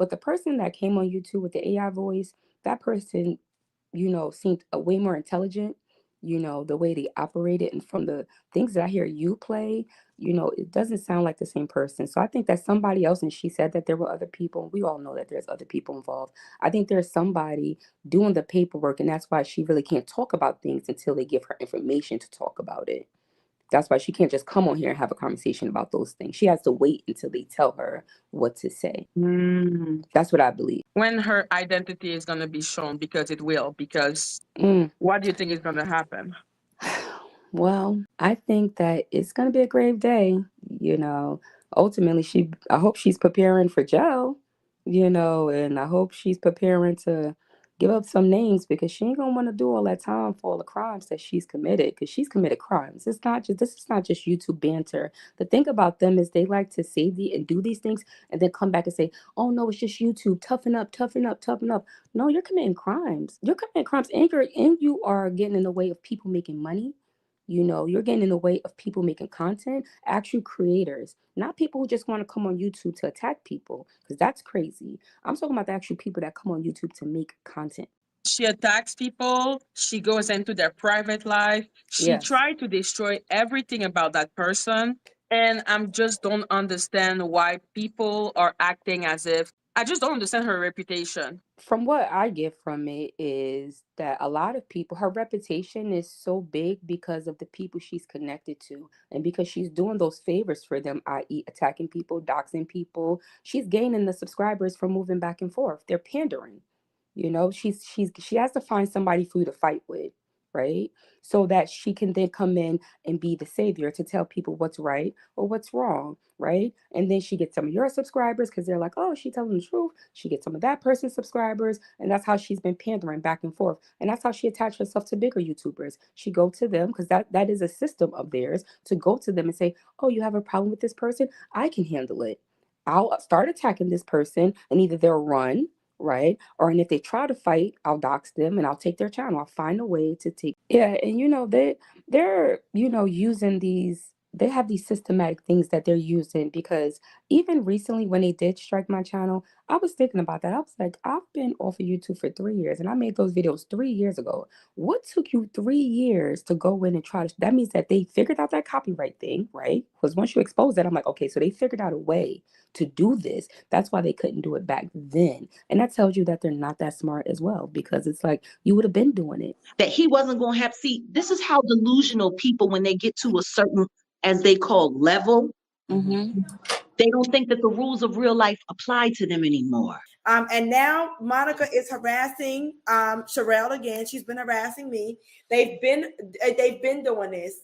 But the person that came on YouTube with the AI voice, that person, seemed way more intelligent, the way they operated. And from the things that I hear you play, it doesn't sound like the same person. So I think that somebody else, and she said that there were other people. We all know that there's other people involved. I think there's somebody doing the paperwork, and that's why she really can't talk about things until they give her information to talk about it. That's why she can't just come on here and have a conversation about those things. She has to wait until they tell her what to say. That's what I believe. When her identity is going to be shown, because it will, because Mm. what do you think is going to happen? Well, I think that it's going to be a grave day. Ultimately, I hope she's preparing for jail, and I hope she's preparing to give up some names, because she ain't going to want to do all that time for all the crimes that she's committed, because she's committed crimes. This is not just YouTube banter. The thing about them is they like to say and do these things and then come back and say, oh no, it's just YouTube. Toughen up, toughen up, toughen up. No, you're committing crimes. You're committing crimes, and you are getting in the way of people making money. You're getting in the way of people making content, actual creators, not people who just want to come on YouTube to attack people, because that's crazy. I'm talking about the actual people that come on YouTube to make content. She attacks people. She goes into their private life. She Yes. tried to destroy everything about that person. And I just don't understand why people are acting as if, I just don't understand her reputation. From what I get from it is that a lot of people, her reputation is so big because of the people she's connected to, and because she's doing those favors for them, i.e., attacking people, doxing people. She's gaining the subscribers from moving back and forth. They're pandering. She has to find somebody for you to fight with, right? So that she can then come in and be the savior to tell people what's right or what's wrong, right? And then she gets some of your subscribers because they're like, oh, she's telling the truth. She gets some of that person's subscribers, and that's how she's been pandering back and forth. And that's how she attached herself to bigger YouTubers. She go to them because that is a system of theirs, to go to them and say, oh, you have a problem with this person? I can handle it. I'll start attacking this person, and either they'll run, right? And if they try to fight, I'll dox them and I'll take their channel. I'll find a way to take. Yeah, and they're using these. They have these systematic things that they're using, because even recently when they did strike my channel, I was thinking about that. I was like, I've been off of YouTube for 3 years and I made those videos 3 years ago. What took you 3 years to go in and try to? That means that they figured out that copyright thing, right? Because once you expose that, I'm like, okay, so they figured out a way to do this. That's why they couldn't do it back then. And that tells you that they're not that smart as well, because it's like you would have been doing it. That he wasn't going to have, see, this is how delusional people, when they get to a certain, as they call, level, they don't think that the rules of real life apply to them anymore. And now Monica is harassing Sherelle again. She's been harassing me. They've been doing this.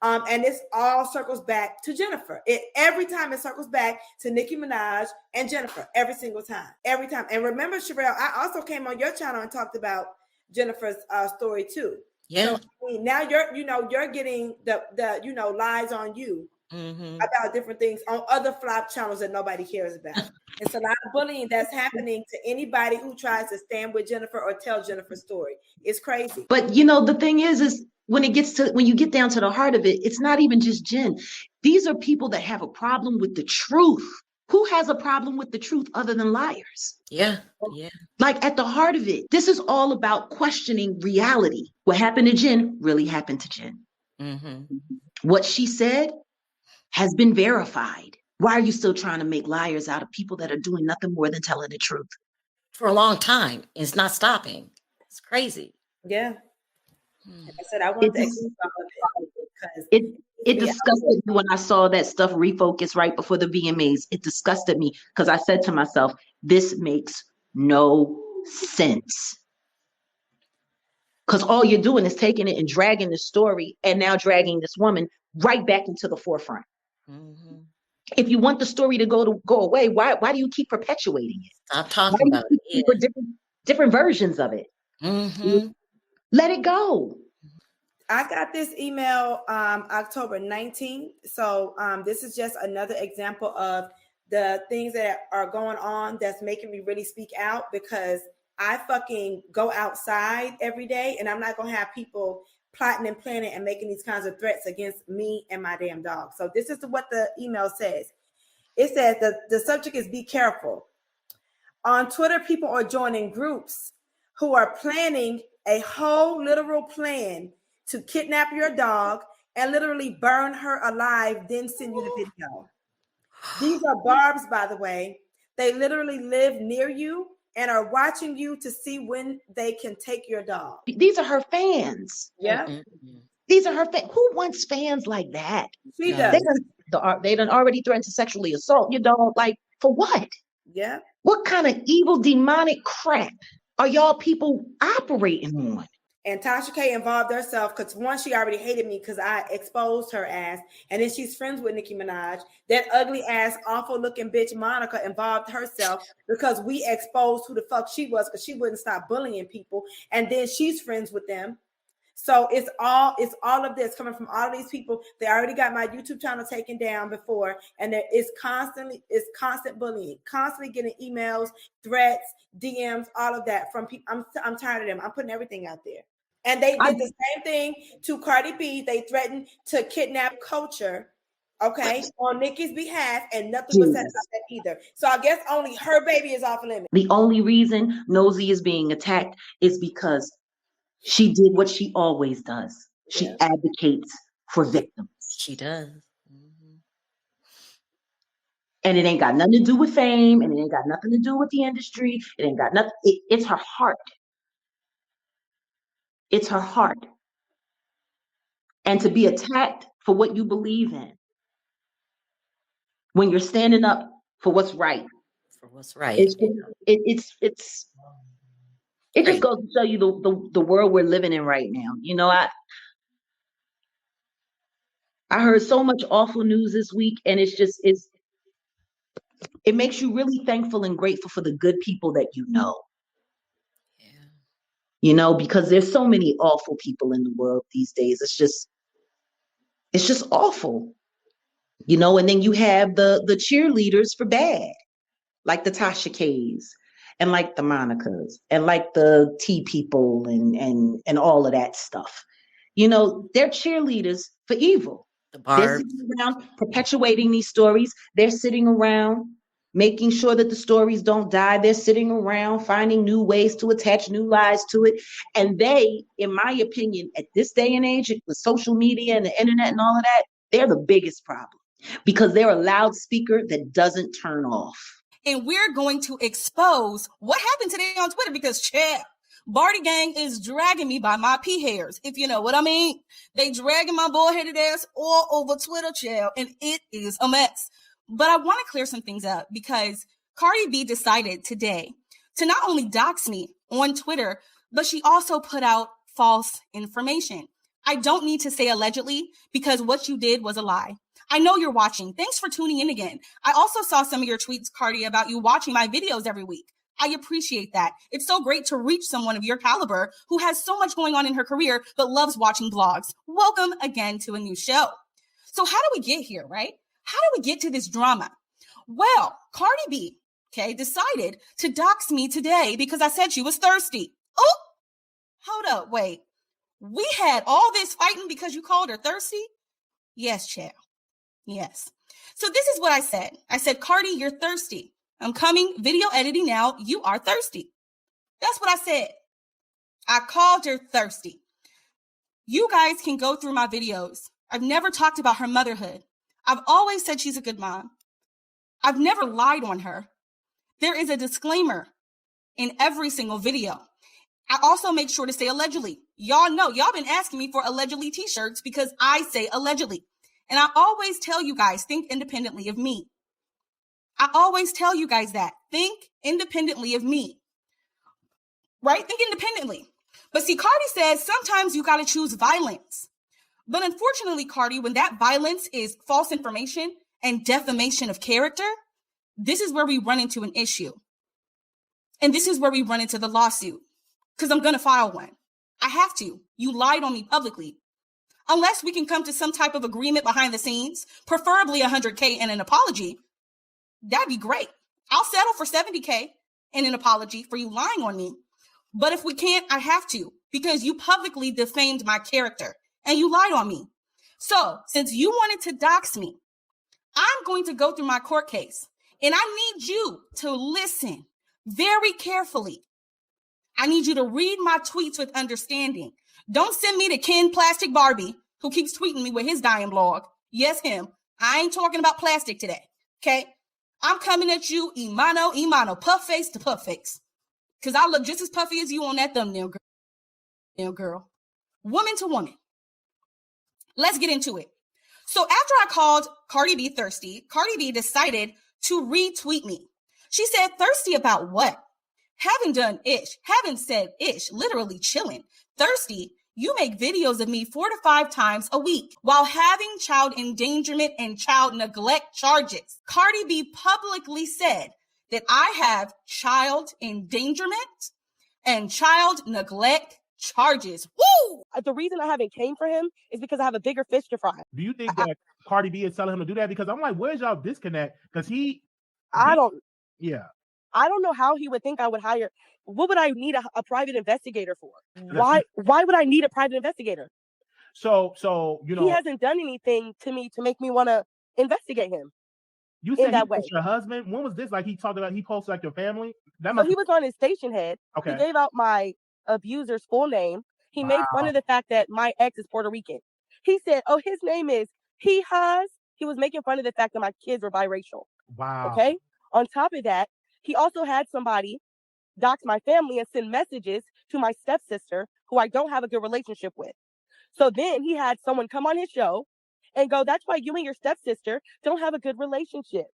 And this all circles back to Jennifer. Every time it circles back to Nicki Minaj and Jennifer, every single time. And remember, Sherelle, I also came on your channel and talked about Jennifer's story too. Yeah. So, I mean, now you're getting the lies on you about different things on other flop channels that nobody cares about. It's a lot of bullying that's happening to anybody who tries to stand with Jennifer or tell Jennifer's story. It's crazy. But the thing is when you get down to the heart of it, it's not even just Jen. These are people that have a problem with the truth. Who has a problem with the truth other than liars? Yeah. Like, at the heart of it, this is all about questioning reality. What happened to Jen really happened to Jen. What she said has been verified. Why are you still trying to make liars out of people that are doing nothing more than telling the truth? For a long time. It's not stopping. It's crazy. Yeah. Like I said, I want to excuse some of it because it disgusted me when I saw that stuff refocus right before the VMAs. It disgusted me because I said to myself, this makes no sense. Because all you're doing is taking it and dragging the story, and now dragging this woman right back into the forefront. If you want the story to go away, why do you keep perpetuating it? Stop talking about it. For different versions of it. Let it go. I got this email October 19th. So this is just another example of the things that are going on that's making me really speak out, because I fucking go outside every day, and I'm not going to have people plotting and planning and making these kinds of threats against me and my damn dog. So this is what the email says. It says the subject is be careful. On Twitter, people are joining groups who are planning a whole literal plan to kidnap your dog and literally burn her alive, then send you the video. These are barbs, by the way. They literally live near you and are watching you to see when they can take your dog. These are her fans. Yeah. These are her fans. Who wants fans like that? She does. They done already threatened to sexually assault your dog. Like, for what? Yeah. What kind of evil, demonic crap are y'all people operating on? And Tasha K involved herself because one, she already hated me because I exposed her ass. And then she's friends with Nicki Minaj. That ugly ass, awful looking bitch Monica involved herself because we exposed who the fuck she was because she wouldn't stop bullying people. And then she's friends with them. So it's all of this coming from all of these people. They already got my YouTube channel taken down before, and there is constant bullying, constantly getting emails, threats, DMs, all of that from people. I'm tired of them. I'm putting everything out there. And they did the same thing to Cardi B. They threatened to kidnap Culture, okay, on Nicki's behalf, and nothing was said about that either. So I guess only her baby is off limits. The only reason Nosy is being attacked is because she did what she always does. She advocates for victims. She does. And it ain't got nothing to do with fame, and it ain't got nothing to do with the industry. It ain't got nothing. It's her heart. It's her heart. And to be attacked for what you believe in, when you're standing up for what's right. For what's right. It just goes to show you the world we're living in right now. You know, I heard so much awful news this week, and it makes you really thankful and grateful for the good people that you know. Yeah. You know, because there's so many awful people in the world these days. It's just awful. You know, and then you have the cheerleaders for bad, like the Tasha K's and like the Monicas and like the T people and all of that stuff. You know, they're cheerleaders for evil. They're sitting around perpetuating these stories. They're sitting around making sure that the stories don't die. They're sitting around finding new ways to attach new lies to it. And they, in my opinion, at this day and age, with social media and the internet and all of that, they're the biggest problem because they're a loudspeaker that doesn't turn off. And we're going to expose what happened today on Twitter because, Barty Gang is dragging me by my pea hairs, if you know what I mean. They dragging my bald-headed ass all over Twitter, and it is a mess. But I want to clear some things up because Cardi B decided today to not only dox me on Twitter, but she also put out false information. I don't need to say allegedly because what you did was a lie. I know you're watching. Thanks for tuning in again. I also saw some of your tweets, Cardi, about you watching my videos every week. I appreciate that. It's so great to reach someone of your caliber who has so much going on in her career, but loves watching vlogs. Welcome again to a new show. So how do we get here, right? How do we get to this drama? Well, Cardi B, decided to dox me today because I said she was thirsty. Oh, hold up, wait. We had all this fighting because you called her thirsty? Yes, child. Yes. So this is what I said. I said, Cardi, you're thirsty. I'm coming, video editing now. You are thirsty. That's what I said. I called her thirsty. You guys can go through my videos. I've never talked about her motherhood. I've always said she's a good mom. I've never lied on her. There is a disclaimer in every single video. I also make sure to say allegedly. Y'all know, y'all been asking me for allegedly t-shirts because I say allegedly. And I always tell you guys, think independently of me. I always tell you guys that. Think independently of me. Right? Think independently. But see, Cardi says sometimes you got to choose violence. But unfortunately, Cardi, when that violence is false information and defamation of character, this is where we run into an issue. And this is where we run into the lawsuit. Because I'm going to file one. I have to. You lied on me publicly. Unless we can come to some type of agreement behind the scenes, preferably $100K and an apology, that'd be great. I'll settle for $70K and an apology for you lying on me. But if we can't, I have to, because you publicly defamed my character and you lied on me. So since you wanted to dox me, I'm going to go through my court case and I need you to listen very carefully. I need you to read my tweets with understanding. Don't send me to Ken Plastic Barbie, who keeps tweeting me with his dying blog. Yes, him. I ain't talking about plastic today, okay? I'm coming at you imano, puff face to puff face. Because I look just as puffy as you on that thumbnail, girl. Woman to woman. Let's get into it. So after I called Cardi B thirsty, Cardi B decided to retweet me. She said, thirsty about what? Haven't done ish, haven't said ish, literally chilling. Thirsty, you make videos of me 4 to 5 times a week while having child endangerment and child neglect charges. Cardi B publicly said that I have child endangerment and child neglect charges. Woo! The reason I haven't came for him is because I have a bigger fish to fry. Do you think that Cardi B is telling him to do that? Because I'm like, where's y'all disconnect? Because I don't know how he would think I would hire. What would I need a private investigator for? Why would I need a private investigator? So he hasn't done anything to me to make me want to investigate him. You said that was your husband. When was this? Like he posted like your family. He was on his station head. Okay. He gave out my abuser's full name. He made fun of the fact that my ex is Puerto Rican. He said, "Oh, his name is He Has." He was making fun of the fact that my kids were biracial. Wow. Okay. On top of that, he also had somebody dox my family and send messages to my stepsister, who I don't have a good relationship with. So then he had someone come on his show and go, "That's why you and your stepsister don't have a good relationship,"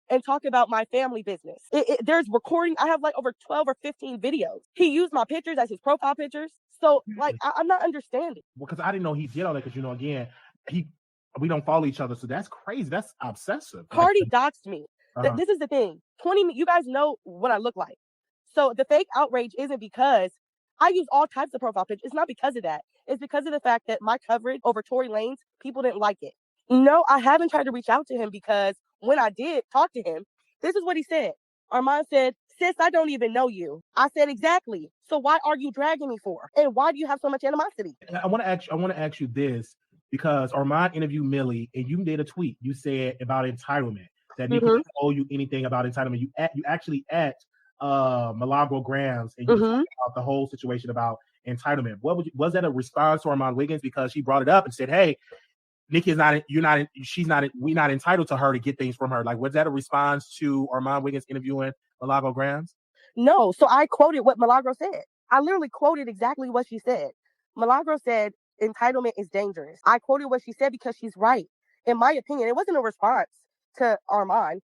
and talk about my family business. There's recording. I have like over 12 or 15 videos. He used my pictures as his profile pictures. So like, I'm not understanding. Well, because I didn't know he did all that. Because again, we don't follow each other, so that's crazy. That's obsessive. Cardi doxed me. This is the thing. You guys know what I look like. So the fake outrage isn't because I use all types of profile pictures. It's not because of that. It's because of the fact that my coverage over Tory Lanez, people didn't like it. No, I haven't tried to reach out to him because when I did talk to him, this is what he said. Armand said, "Sis, I don't even know you." I said, "Exactly. So why are you dragging me for? And why do you have so much animosity?" I want to ask you this, because Armand interviewed Millie and you did a tweet. You said about entitlement, that Nikki doesn't owe you anything about entitlement. You actually at Milagro Grams and you talked about the whole situation about entitlement. Was that a response to Armand Wiggins because she brought it up and said, "Hey, Nikki is we're not entitled to her to get things from her"? Like, was that a response to Armand Wiggins interviewing Milagro Grams? No. So I quoted what Milagro said. I literally quoted exactly what she said. Milagro said, "Entitlement is dangerous." I quoted what she said because she's right. In my opinion, it wasn't a response to Armand.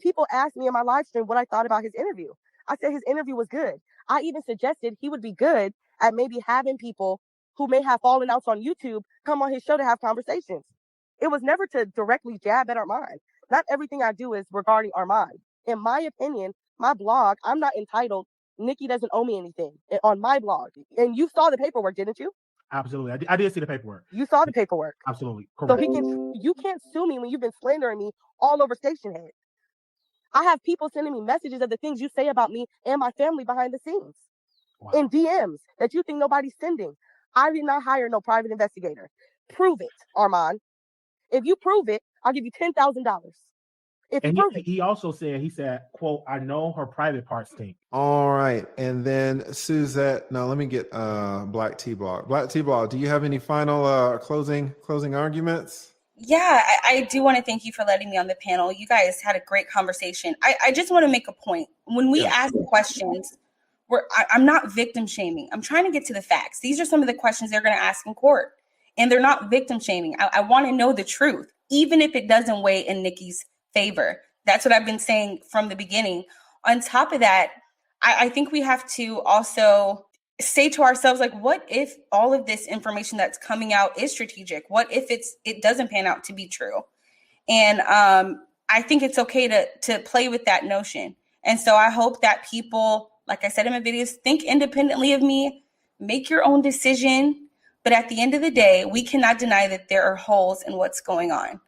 People asked me in my live stream what I thought about his interview. I said his interview was good. I even suggested he would be good at maybe having people who may have fallen outs on YouTube come on his show to have conversations. It was never to directly jab at Armand. Not everything I do is regarding Armand. In my opinion, my blog, I'm not entitled. Nikki doesn't owe me anything on my blog. And you saw the paperwork, didn't you? Absolutely. I did see the paperwork. You saw the paperwork. Absolutely. Correct. So you can't sue me when you've been slandering me all over Station Head. I have people sending me messages of the things you say about me and my family behind the scenes. Wow. In DMs that you think nobody's sending. I did not hire no private investigator. Prove it, Armand. If you prove it, I'll give you $10,000. He also said, quote, "I know her private parts stink." All right. And then Suzette, now let me get Black T-Block. Black T-Block, do you have any final closing arguments? Yeah, I do want to thank you for letting me on the panel. You guys had a great conversation. I just want to make a point. When we ask questions, I'm not victim shaming. I'm trying to get to the facts. These are some of the questions they're going to ask in court. And they're not victim shaming. I want to know the truth, even if it doesn't weigh in Nikki's favor. That's what I've been saying from the beginning. On top of that, I think we have to also say to ourselves, like, what if all of this information that's coming out is strategic? What if it doesn't pan out to be true? And I think it's okay to play with that notion. And so I hope that people, like I said in my videos, think independently of me, make your own decision. But at the end of the day, we cannot deny that there are holes in what's going on.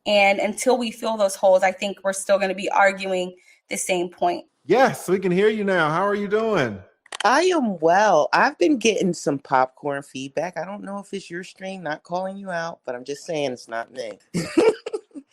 And until we fill those holes, I think we're still going to be arguing the same point. Yes, we can hear you now. How are you doing? I am well. I've been getting some popcorn feedback. I don't know if it's your stream, not calling you out, but I'm just saying it's not me.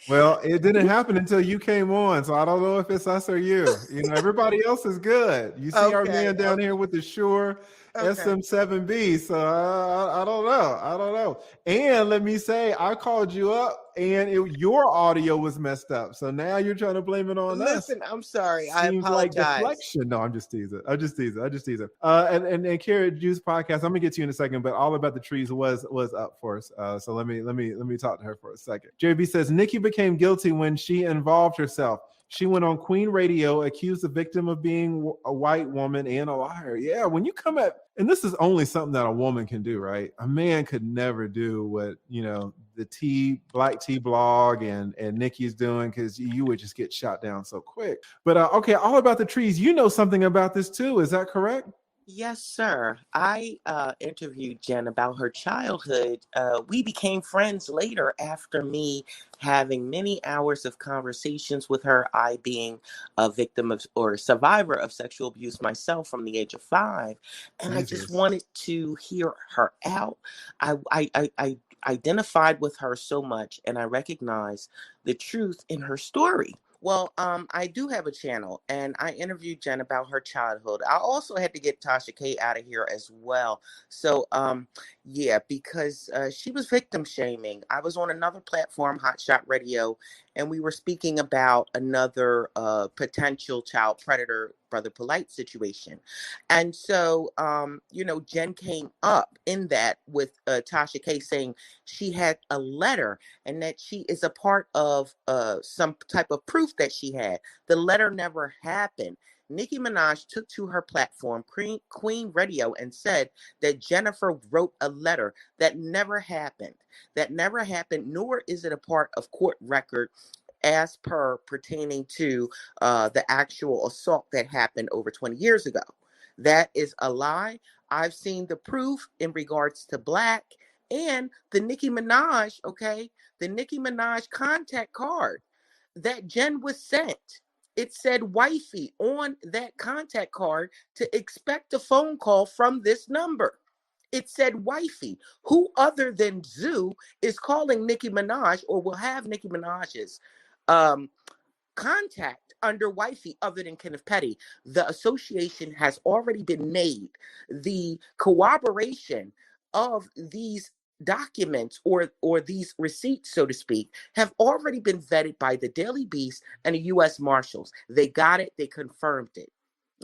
Well, it didn't happen until you came on, so I don't know if it's us or you. You know, everybody else is good. You see our Okay, man down here with the Shure okay. SM7B, so I don't know. I don't know. And let me say, I called you up, and your audio was messed up. So now you're trying to blame it on us. Listen, I'm sorry. I Seems like apologize. deflection. No, I'm just teasing. I'm just teasing. And Carrot Juice podcast. I'm gonna get to you in a second, but all about the trees was up for us. So let me talk to her for a second. JB says Nikki became guilty when she involved herself. She went on Queen Radio, accused the victim of being a white woman and a liar. Yeah, when you come at, and this is only something that a woman can do, right? A man could never do what, the Black Tea blog and Nikki's doing, because you would just get shot down so quick. But okay, all about the trees. You know something about this too, is that correct? Yes, sir. I interviewed Jen about her childhood. We became friends later after me having many hours of conversations with her, I being a victim of or survivor of sexual abuse myself from the age of 5. And I just Jesus. wanted to hear her out. I identified with her so much, and I recognized the truth in her story. Well, I do have a channel, and I interviewed Jen about her childhood. I also had to get Tasha K out of here as well. So, yeah, because she was victim shaming. I was on another platform, Hot Shot Radio, and we were speaking about another potential child predator, Brother Polite situation. And so, Jen came up in that with Tasha K saying she had a letter and that she is a part of some type of proof that she had. The letter never happened. Nicki Minaj took to her platform, Queen Radio, and said that Jennifer wrote a letter that never happened. That never happened, nor is it a part of court record as per pertaining to the actual assault that happened over 20 years ago. That is a lie. I've seen the proof in regards to Black and the Nicki Minaj, okay? The Nicki Minaj contact card that Jen was sent. It said wifey on that contact card to expect a phone call from this number. It said wifey. Who other than Zoo is calling Nicki Minaj or will have Nicki Minaj's contact under wifey other than Kenneth Petty? The association has already been made. The corroboration of these documents or these receipts, so to speak, have already been vetted by the Daily Beast and the U.S. Marshals. They got it. They confirmed it.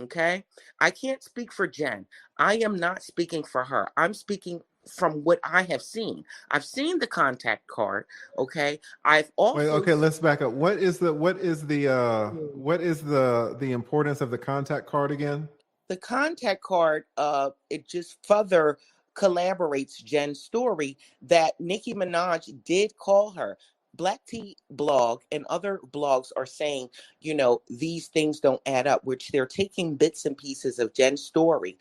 Okay. I can't speak for Jen. I am not speaking for her. I'm speaking from what I have seen. I've seen the contact card. Okay. I've also Wait, okay, let's back up. What is the importance of the contact card again? The contact card, it just further collaborates Jen's story that Nicki Minaj did call her. Black Tea blog and other blogs are saying, these things don't add up, which they're taking bits and pieces of Jen's story.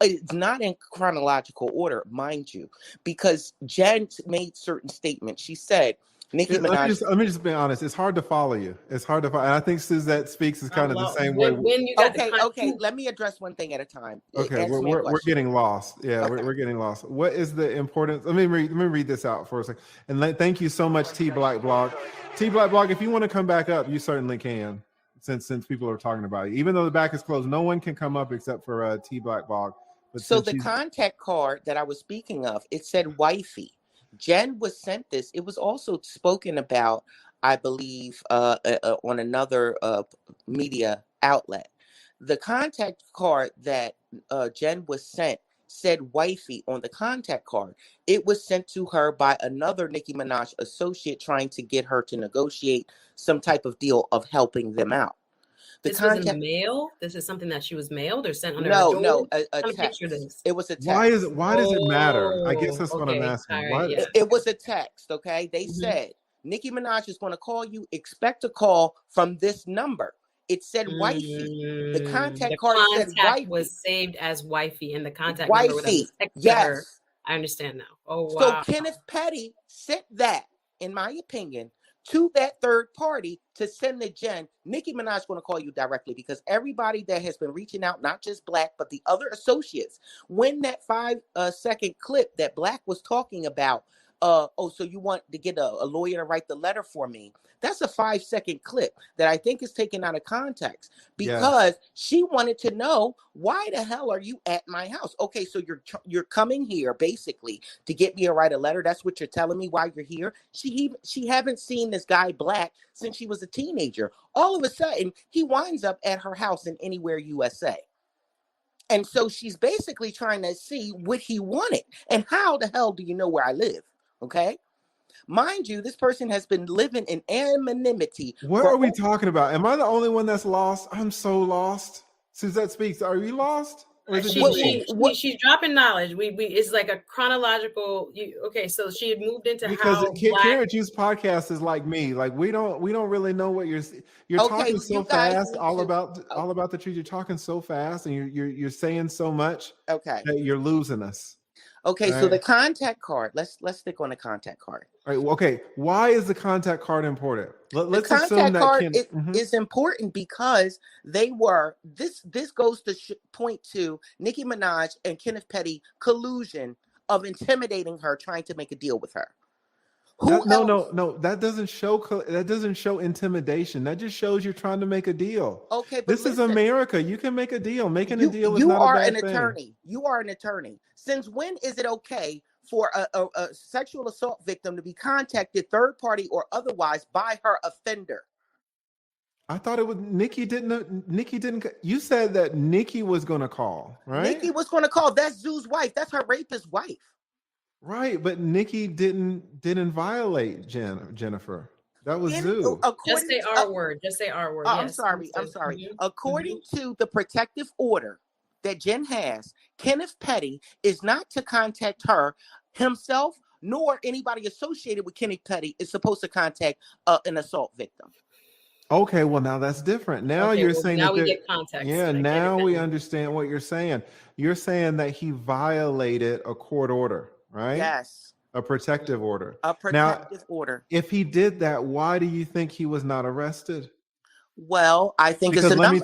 It's not in chronological order, mind you, because Jen made certain statements. She said, Nicki Minaj. Let me just be honest. It's hard to follow you. It's hard to follow. And I think Suzette speaks is kind of the same way. When you got Okay. Let me address one thing at a time. Okay, we're getting lost. Yeah, okay. we're getting lost. What is the importance? Let me read this out for a second. And thank you so much, T Black Blog. T Black Blog, if you want to come back up, you certainly can. Since people are talking about it, even though the back is closed, no one can come up except for T Black Blog. But so the contact card that I was speaking of, it said wifey. Jen was sent this. It was also spoken about, I believe, on another media outlet. The contact card that Jen was sent said wifey on the contact card. It was sent to her by another Nicki Minaj associate trying to get her to negotiate some type of deal of helping them out. This was in the mail. This is something that she was mailed or sent under her door. No, a text. It was a text. Why does it matter? I guess that's what I'm asking. Right, yeah. It was a text. Okay, they said Nicki Minaj is going to call you. Expect a call from this number. It said wifey. The contact card said wifey. Was saved as wifey, and the contact wifey. Number was Yes, her. I understand now. Oh wow. So Kenneth Petty sent that, in my opinion, to that third party to send to Jen. Nicki Minaj is going to call you directly because everybody that has been reaching out, not just Black, but the other associates, when that 5-second clip that Black was talking about oh, so you want to get a lawyer to write the letter for me? That's a 5-second clip that I think is taken out of context, because she wanted to know, why the hell are you at my house? Okay, so you're coming here basically to get me to write a letter. That's what you're telling me why you're here. She haven't seen this guy Black since she was a teenager. All of a sudden, he winds up at her house in Anywhere, USA. And so she's basically trying to see what he wanted. And how the hell do you know where I live? Okay. Mind you, this person has been living in anonymity. What are we talking about? Am I the only one that's lost? I'm so lost. Suzette Speaks, are you lost? Or is it just me? She's dropping knowledge. We it's like a chronological. Okay, so she had moved into because how Kara Juice podcast is like me. Like we don't really know what you're talking so fast. All about the truth. You're talking so fast, and you're saying so much. Okay, that you're losing us. Okay, so the contact card. Let's stick on the contact card. All right. Okay. Why is the contact card important? Let's the assume that card is important because they were this goes to point to Nicki Minaj and Kenneth Petty collusion of intimidating her, trying to make a deal with her. No, that doesn't show intimidation. That just shows you're trying to make a deal. Okay, but this is America. You can make a deal. Making a deal is you not are a bad an thing. attorney. You are an attorney. Since when is it okay for a sexual assault victim to be contacted, third party or otherwise, by her offender? I thought it was Nikki didn't. You said that Nikki was going to call, right? Nikki was going to call. That's Zoo's wife. That's her rapist wife. Right, but Nikki didn't violate Jennifer. That was Zoo. Just say our word. Just say our word. I'm sorry. Mm-hmm. According to the protective order that Jen has, Kenneth Petty is not to contact her himself, nor anybody associated with Kenneth Petty is supposed to contact an assault victim. Okay, well now that's different. Now you're saying now we get context. Yeah, now we understand what you're saying. You're saying that he violated a court order, right? Yes. A protective order. A protective order. If he did that, why do you think he was not arrested? Well, I think because it's let me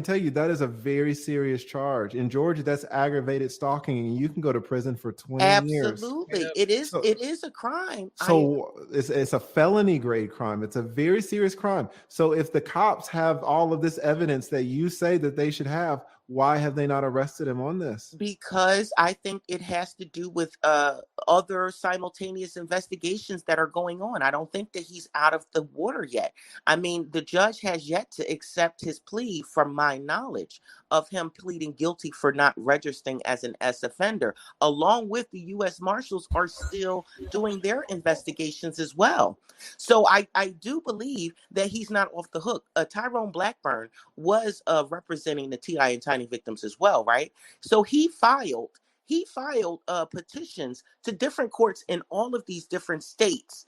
tell you, that is a very serious charge. In Georgia, that's aggravated stalking, and you can go to prison for 20 years. Absolutely. It is a crime. So it's a felony grade crime. It's a very serious crime. So if the cops have all of this evidence that you say that they should have, why have they not arrested him on this? Because I think it has to do with other simultaneous investigations that are going on. I don't think that he's out of the water yet. I mean, the judge has yet to accept his plea, from my knowledge, of him pleading guilty for not registering as an S offender, along with the U.S. Marshals are still doing their investigations as well. So I do believe that he's not off the hook. Tyrone Blackburn was representing the T.I. and Tiny victims as well, right? So he filed petitions to different courts in all of these different states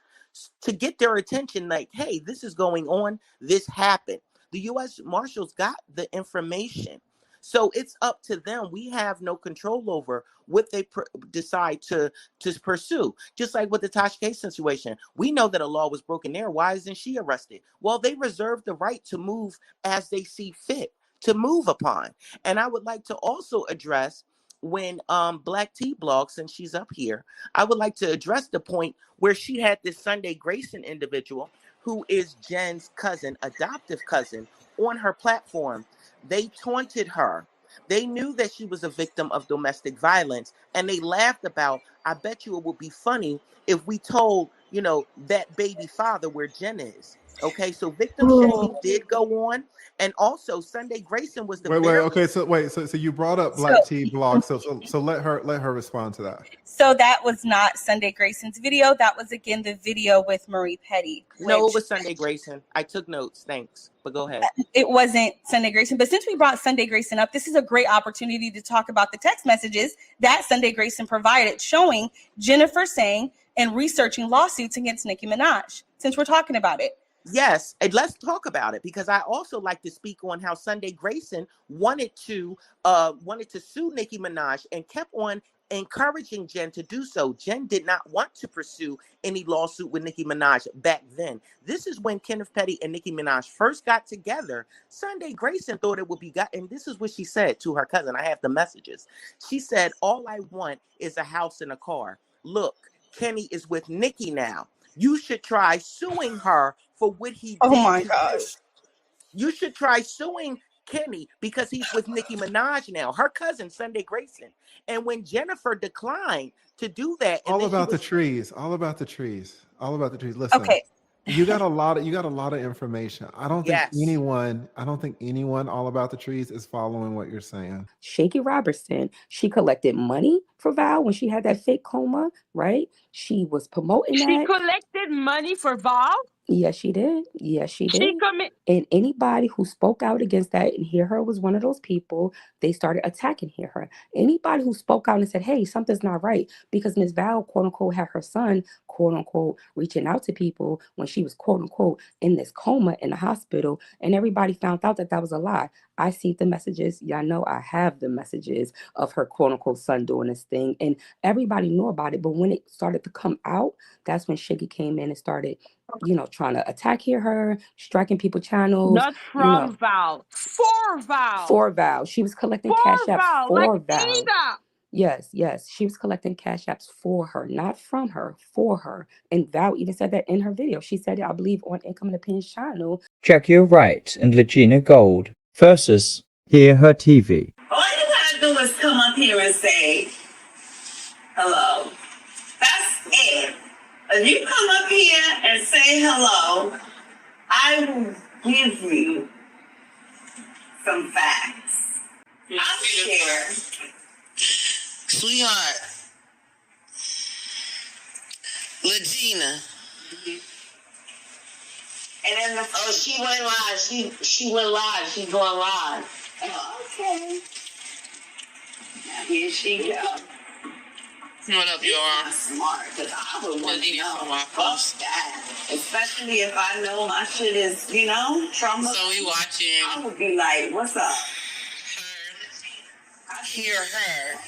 to get their attention, like, hey, this is going on, this happened. The U.S. Marshals got the information. So it's up to them. We have no control over what they decide to pursue. Just like with the Tasha K situation, we know that a law was broken there. Why isn't she arrested? Well, they reserve the right to move as they see fit to move upon. And I would like to also address when Black T Blog, since she's up here, I would like to address the point where she had this Sunday Grayson individual who is Jen's cousin, adoptive cousin, on her platform. They taunted her. They knew that she was a victim of domestic violence, and they laughed about, I bet you it would be funny if we told, that baby father where Jen is. Okay, so victim shaming did go on. And also Sunday Grayson was the So you brought up Black T Blog. So let her respond to that. So that was not Sunday Grayson's video. That was again the video with Marie Petty. No, it was Sunday Grayson. I took notes. Thanks. But go ahead. It wasn't Sunday Grayson. But since we brought Sunday Grayson up, this is a great opportunity to talk about the text messages that Sunday Grayson provided, showing Jennifer saying and researching lawsuits against Nicki Minaj, since we're talking about it. Yes, and let's talk about it, because I also like to speak on how Sunday Grayson wanted to sue Nicki Minaj and kept on encouraging Jen to do so. Jen did not want to pursue any lawsuit with Nicki Minaj back then. This is when Kenneth Petty and Nicki Minaj first got together. Sunday Grayson thought it would be and this is what she said to her cousin. I have the messages. She said, all I want is a house and a car. Look, Kenny is with Nicki now. You should try suing her for what he Oh did my to gosh. you. You should try suing Kenny because he's with Nicki Minaj now, her cousin Sunday Grayson. And when Jennifer declined to do that, and All then about the trees. All about the trees. All about the trees. Listen, Okay. you got a lot of information. I don't think yes, anyone all about the trees is following what you're saying. Shaky Robertson, she collected money for Val when she had that fake coma, right? She was promoting She that. collected money for Val. Yes, she did. Yes, she She did. commit. And anybody who spoke out against that, and Hear Her was one of those people, they started attacking Hear Her. Anybody who spoke out and said, hey, something's not right, because Miss Val, quote unquote, had her son, quote unquote, reaching out to people when she was, quote unquote, in this coma in the hospital, and everybody found out that that was a lie. I see the messages. Y'all know I have the messages of her, quote unquote, son doing this thing, and everybody knew about it. But when it started to come out, that's when Shiggy came in and started, trying to attack Her, striking people channels, Not you know, from Val. For Val. for Val. She was collecting cash For apps Val. Like for Val. Ada. Yes, yes. She was collecting cash apps for her, not from her, for her. And Val even said that in her video. She said it, I believe, on Income and Opinions channel. Jackie Wright and Legina Gold versus Hear Her TV. All you gotta do is come up here and say hello. That's it. If you come up here and say hello, I will give you some facts. I'll share. Sweetheart, Legina. And then she went live. She went live. She's going live. Oh, okay. Now here she go. What up, y'all? Smart, because I would want to know. Fuck that. Especially if I know my shit is, trauma. So we watching. I would be like, what's up? Hear her.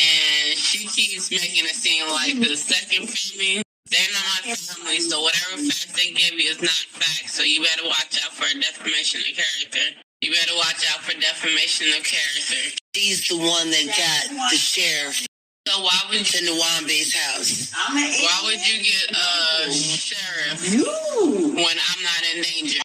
And she keeps making it seem like the second family. They're not my family, so whatever facts they give you is not facts. So you better watch out for defamation of character. You better watch out for defamation of character. She's the one that got the sheriff. So why would you in the Wambe's house? Why would you get a sheriff when I'm not in danger?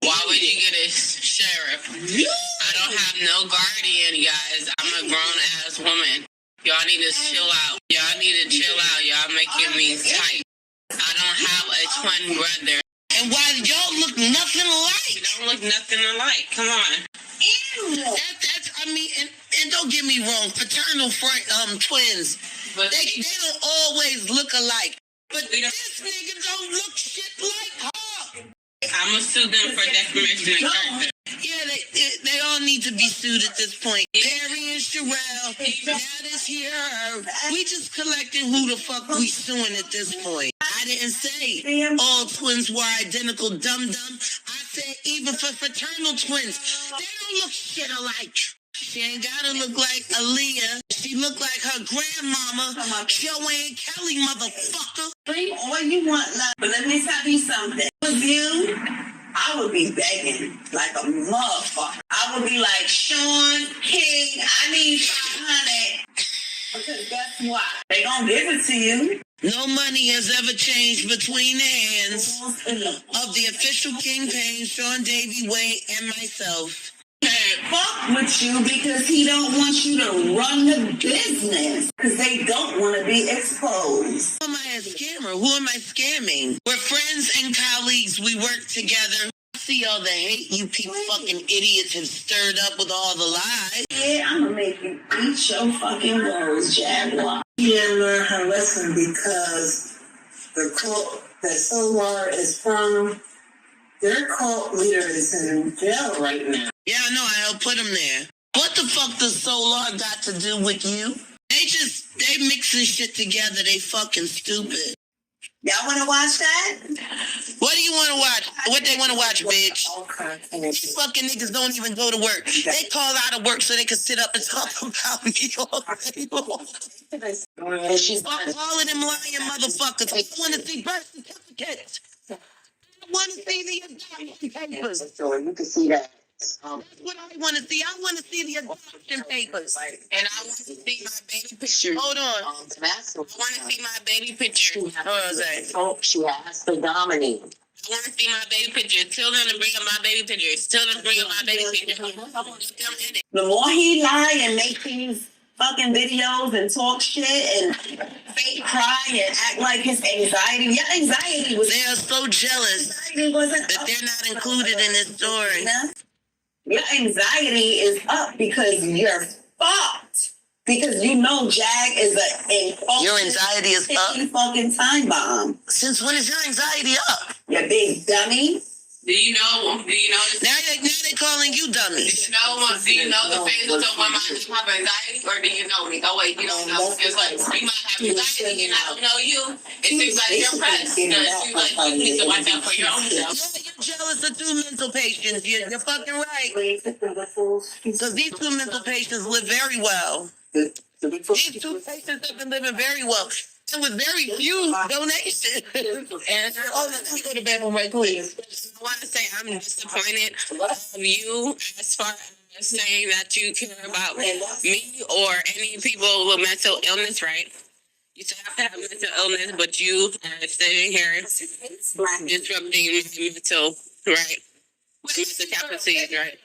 Why would you get a sheriff? I don't have no guardian, guys. I'm a grown-ass woman. Y'all need to chill out. Y'all making me tight. I don't have a twin brother. And why y'all look nothing alike? You don't look nothing alike. Come on. Ew. And don't get me wrong, fraternal twins, But they don't always look alike. But this nigga don't look shit like her. I'm gonna sue them for defamation of character. Yeah, they all need to be sued at this point. Perry and Sherelle, now this here, we just collecting who the fuck we suing at this point. I didn't say all twins were identical dum-dum. I said even for fraternal twins, they don't look shit alike. She ain't gotta look like Aaliyah. She look like her grandmama, Joanne Kelly, motherfucker. All you want, love. But let me tell you something. With you, I would be begging like a motherfucker. I would be like, Sean King, I need 500. Because guess what? They gonna give it to you. No money has ever changed between the hands of the official kingpin, Sean Davy Wayne, and myself. Fuck with you because he don't want you to run the business because they don't want to be exposed. Who am I a scammer? Who am I scamming? We're friends and colleagues. We work together. I see all the hate you people fucking idiots have stirred up with all the lies. Yeah, I'm gonna make you eat your fucking words, Jaguar. She didn't learn her lesson because the cult that Solar is from, their cult leader is in jail right now. Yeah, I know. I helped put him there. What the fuck does Solar got to do with you? They mixing shit together. They fucking stupid. Y'all want to watch that? What do you want to watch? What they want to watch, bitch? Okay. These fucking niggas don't even go to work. They call out of work so they can sit up and talk about me all day long. Fuck all of them lying motherfuckers. I want to see birth certificates. I want to see the adoption papers. So you can see that. That's what I want to see. I want to see the adoption papers. And I want to see my baby picture. Hold on. I want to see my baby picture. Hold on a second. She has to dominate. I want to see my baby picture. Tell them to bring up my baby pictures. Tell them to bring up my baby picture. The more he lie and make these fucking videos and talk shit and fake cry and act like his anxiety. Your anxiety was. They are so jealous that they're not included in this story. Your anxiety is up because you're fucked. Because you know Jag is your anxiety is up. Fucking time bomb. Since when is your anxiety up? You big dummy. Do you know this? Now they're calling you dummy. Do you know the phase of when I have anxiety, or do you know me? Oh wait, you don't know. It's like you might have anxiety and I don't know you. It seems like you're pressed. It seems like you need to watch out for your own self. Yeah, you're jealous of two mental patients. You're fucking right. Because these two mental patients live very well. These two patients have been living very well. And with very few donations. And let me go to bed right quick. I want to say I'm disappointed of you as far as saying that you care about me or any people with mental illness, right? You say I have mental illness, but you are sitting here disrupting my mental, right? Mental capacities, right?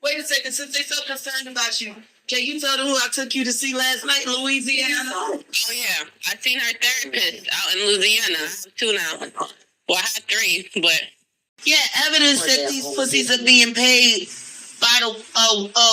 Wait a second, since they're so concerned about you, can you tell them who I took you to see last night in Louisiana? Oh, yeah. I seen her therapist out in Louisiana. I have 2 now. Well, I had 3, but... Yeah, evidence that these pussies are being paid by the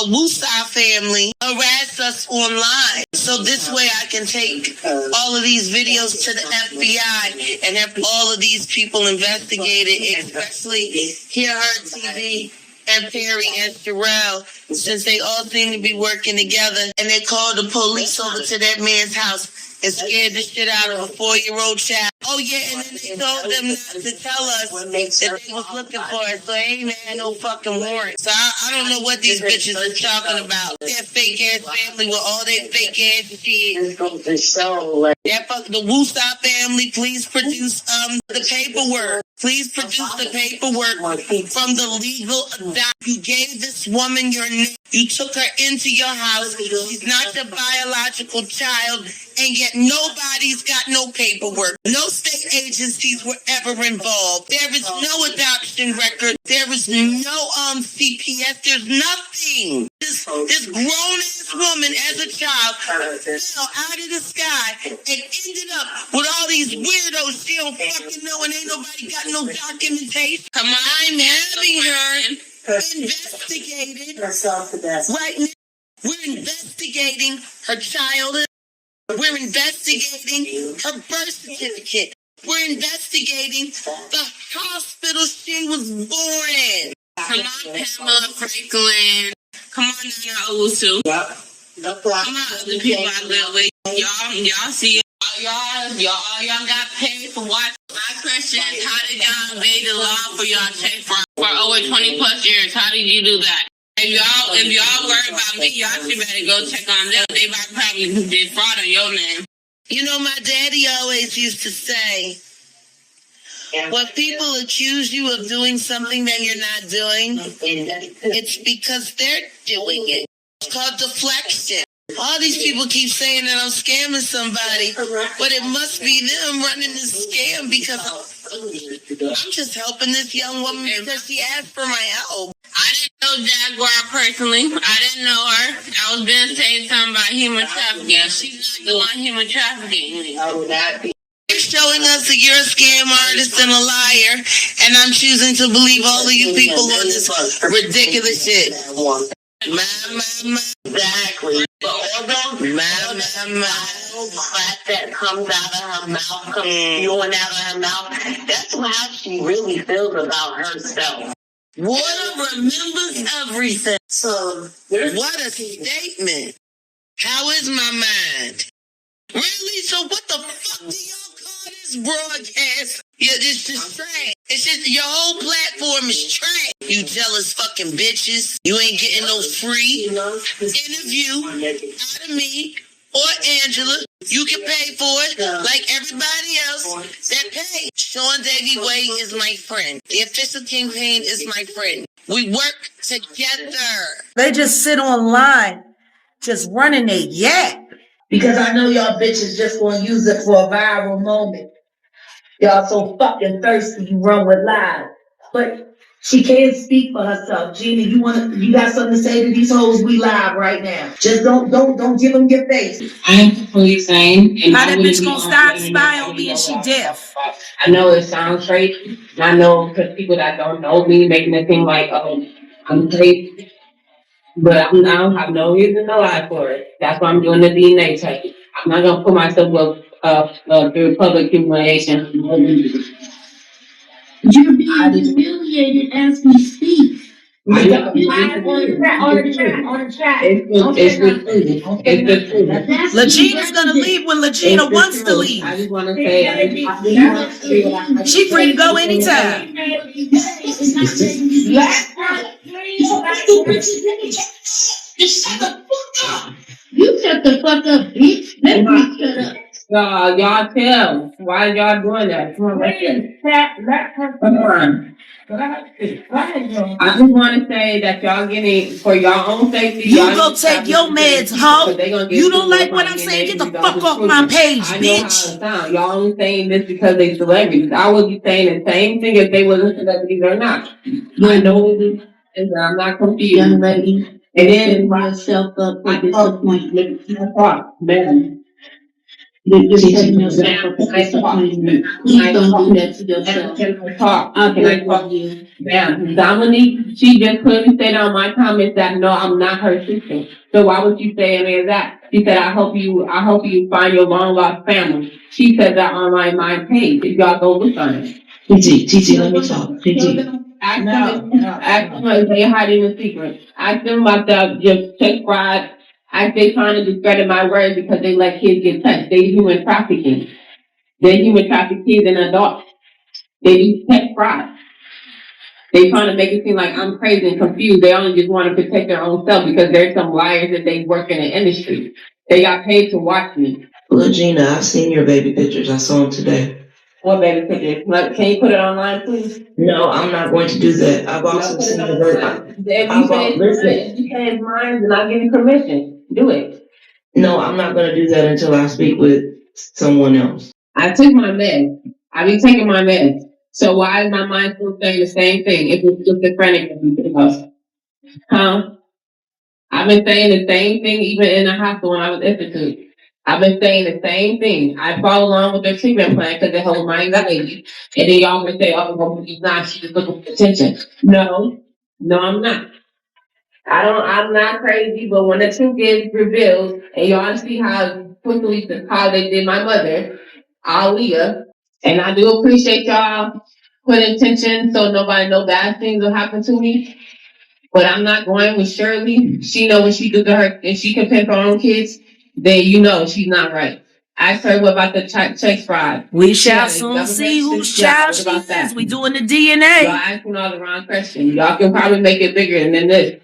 Woosah family harass us online. So this way I can take all of these videos to the FBI and have all of these people investigated, especially Hear Her TV and Perry and Sherelle, since they all seem to be working together. And they called the police over to that man's house and scared the shit out of a 4-year-old child. Oh yeah, and then they told them not to tell us that they was looking for us, so they ain't had no fucking warrant. So I don't know what these bitches are talking about. Their fake ass family with all their fake ass shit. The Woosah family, please produce the paperwork. Please produce the paperwork from the legal doc. You gave this woman your name. You took her into your house. She's not your biological child, and yet nobody's got no paperwork. No state agencies were ever involved. There is no adoption record. There is no CPS. There's nothing. This grown-ass woman as a child fell out of the sky and ended up with all these weirdos she don't fucking know, and ain't nobody got no documentation. Come on, I'm having her investigated right now. We're investigating her childhood. We're investigating her birth certificate. We're investigating the hospital she was born in. Come on, Pamela Franklin. Come on, Nana Owusu. Come on, other people I live with. Y'all see it. Y'all got paid for watching. My question is, how did y'all invade the law for y'all check for over 20 plus years? How did you do that? If y'all worry about me, y'all should better go check on them. They probably did fraud on your name. You know, my daddy always used to say, when people accuse you of doing something that you're not doing, it's because they're doing it. It's called deflection. All these people keep saying that I'm scamming somebody, but it must be them running this scam because I'm just helping this young woman because she asked for my help. I didn't know Jaguar personally. I didn't know her. I was going to say something about human trafficking. She's not doing human trafficking. You're showing us that you're a scam artist and a liar, and I'm choosing to believe all of you people on this ridiculous shit. Exactly. But all those crap that comes out of her mouth, spewing out of her mouth, that's how she really feels about herself. Water remembers everything. So, what a statement. How is my mind? Really? So what the fuck do y'all call this broadcast? Yeah, it's just trash. It's just, your whole platform is trash. You jealous fucking bitches. You ain't getting no free interview out of me or Angela. You can pay for it like everybody else that pays. Sean Davy Way is my friend. The official campaign is my friend. We work together. They just sit online, just running their yap. Because I know y'all bitches just gonna use it for a viral moment. Y'all so fucking thirsty, you run with lies. But she can't speak for herself. Gina, you got something to say to these hoes? We live right now. Just don't give them your face. I am completely sane. And how that bitch gonna stop spy on me and she deaf? I know it sounds crazy. And I know because people that don't know me making it seem like, oh, I'm crazy. But I don't have no reason to lie for it. That's why I'm doing the DNA test. I'm not gonna put myself up through public humiliation. You're being humiliated as we speak. It's the truth. Legina's gonna leave when Legina wants to leave. I just want to say, she free to go anytime. Shut the fuck up. You shut the fuck up, bitch. Let me shut up. Y'all tell. Why y'all doing that? Come on, let's come on. I just want to say that y'all getting for your own safety. You go take your meds, hoe. You don't like what I'm saying? Get the fuck off my page, bitch. I know how it sounds. Y'all only saying this because they celebrities. I would be saying the same thing if they wasn't celebrities or not. I know it is, and I'm not confused. Young lady. And then yourself up for disappointment. Man. You're setting yourself up for disappointment. Please don't do that to yourself. Can I talk? Ma'am, Dominique, she just clearly said on my comments that no, I'm not her sister. So why would you say any of that? She said, I hope you find your long lost family. She said that on my page. If y'all go look on it. TT, let me talk. TT. Ask them if they hiding a secret. Ask them about the just check fraud. Ask they trying to discredit my words because they let kids get touched. They human trafficking. They human traffic kids and adults. They do check fraud. They trying to make it seem like I'm crazy and confused. They only just want to protect their own self because there's some liars that they work in the industry. They got paid to watch me. Well, Gina, I've seen your baby pictures. I saw them today. What baby pictures? Can you put it online, please? No, I'm not going to do that. I've also seen the version. If you change minds and I give you permission, do it. No, I'm not going to do that until I speak with someone else. I took my meds. I be taking my meds. So why is my mind still saying the same thing if it's schizophrenic or something else? Huh? I've been saying the same thing even in the hospital when I was institute. I've been saying the same thing. I follow along with their treatment plan because it holds my anxiety. And then y'all would say, oh, well, she's not. She's just looking for attention. No, I'm not. I'm not crazy, but when the truth is revealed, and y'all see how quickly how they did my mother, Aaliyah, and I do appreciate y'all putting attention so nobody know bad things will happen to me. But I'm not going with Shirley. She know what she do to her, and she can pimp her own kids. Then you know she's not right. Ask her what about the check fraud. We shall soon see whose child she is. We doing the DNA. Y'all asking all the wrong questions. Y'all can probably make it bigger than this.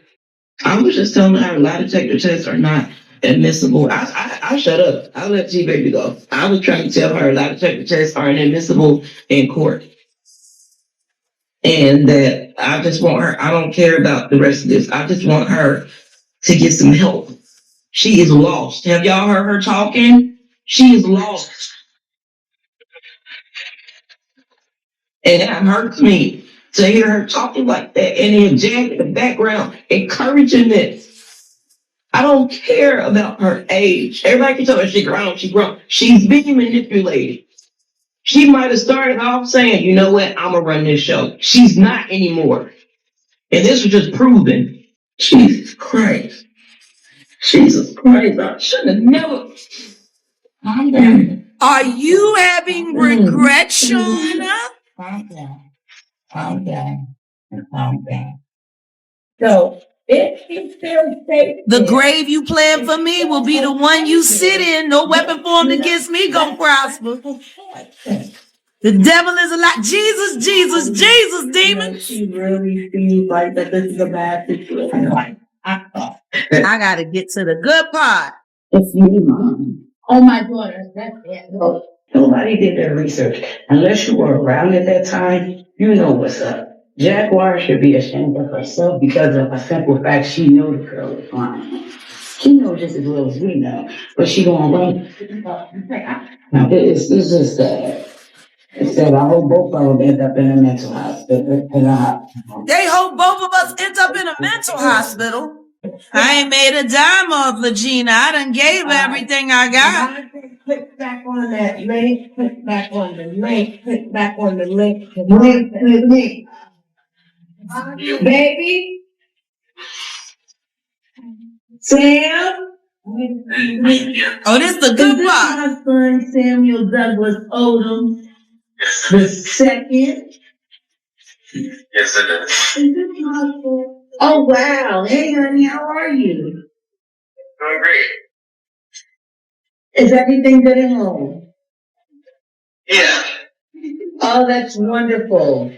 I was just telling her lie detector tests are not admissible. I shut up. I let G Baby go. I was trying to tell her lie detector tests aren't admissible in court. And that I just want her, I don't care about the rest of this. I just want her to get some help. She is lost. Have y'all heard her talking? She is lost. And that hurts me to hear her talking like that and then Jack in the background encouraging this. I don't care about her age. Everybody can tell her she's grown. She's being manipulated. She might have started off saying, you know what, I'm going to run this show. She's not anymore. And this was just proven. Jesus Christ. Jesus Christ. I should have never. Calm down. Are you having regrets, Shauna? Calm down. Calm down. Calm down. So, if you still say The grave you plan for me will be the one you sit in. No weapon formed against me gonna prosper. The devil is a lie. Jesus, Jesus, Jesus, demons. She really feels like that this is a bad situation. I gotta get to the good part. It's me, Mom. Oh, my daughter. That's it. Nobody did their research. Unless you were around at that time, you know what's up. Jaguar should be ashamed of herself because of a simple fact she knows the girl is lying. She knows just as well as we know, but she going to run. Now, it's just sad. It's sad. I hope both of them end up in a mental hospital. They hope both of us end up in a mental hospital. I ain't made a dime off Legina. I done gave everything I got. Click back on that link. Click back on the link. Click back on the link. Link. Baby, Sam. Oh, this the good part. My son Samuel Douglas Odom the second. Yes, it is. Oh wow! Hey honey, how are you? Doing great. Is everything good at home? Yeah. Oh, that's wonderful.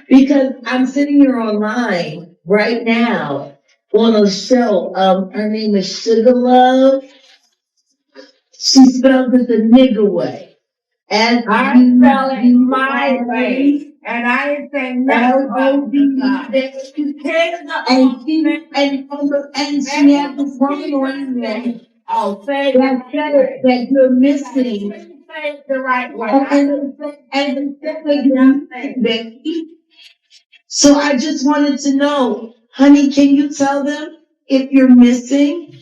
Because I'm sitting here online right now on a show. Her name is Sugar Love. She spells it the nigga way. And I spell it my way. And I ain't saying nothing about it. And she has this one on there. I'll say that you're missing. Say it the right way. So I just wanted to know, honey, can you tell them if you're missing?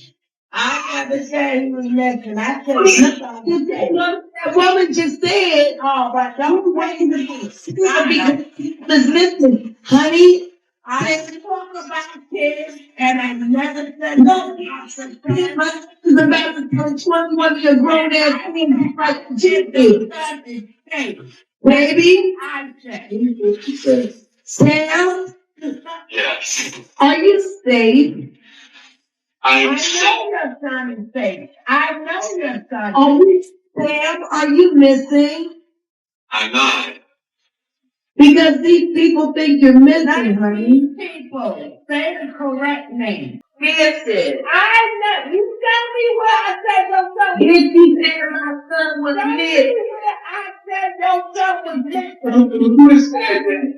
I never said he was missing. I said that woman just said, oh, but don't wait to be missing. Honey, I didn't talk about kids, and I never said no. It's about to turn 21 of your grown ass men like Jimmy. Baby, I said, Sam, Yes. are you safe? I am I know your son is safe. I know your son. Sam, are you missing? I'm not. Because these people think you're missing, honey. People, say the correct name. Missing. I know. You tell me where I said your son. If you said my son was missing. I said your son was missing. Who said that?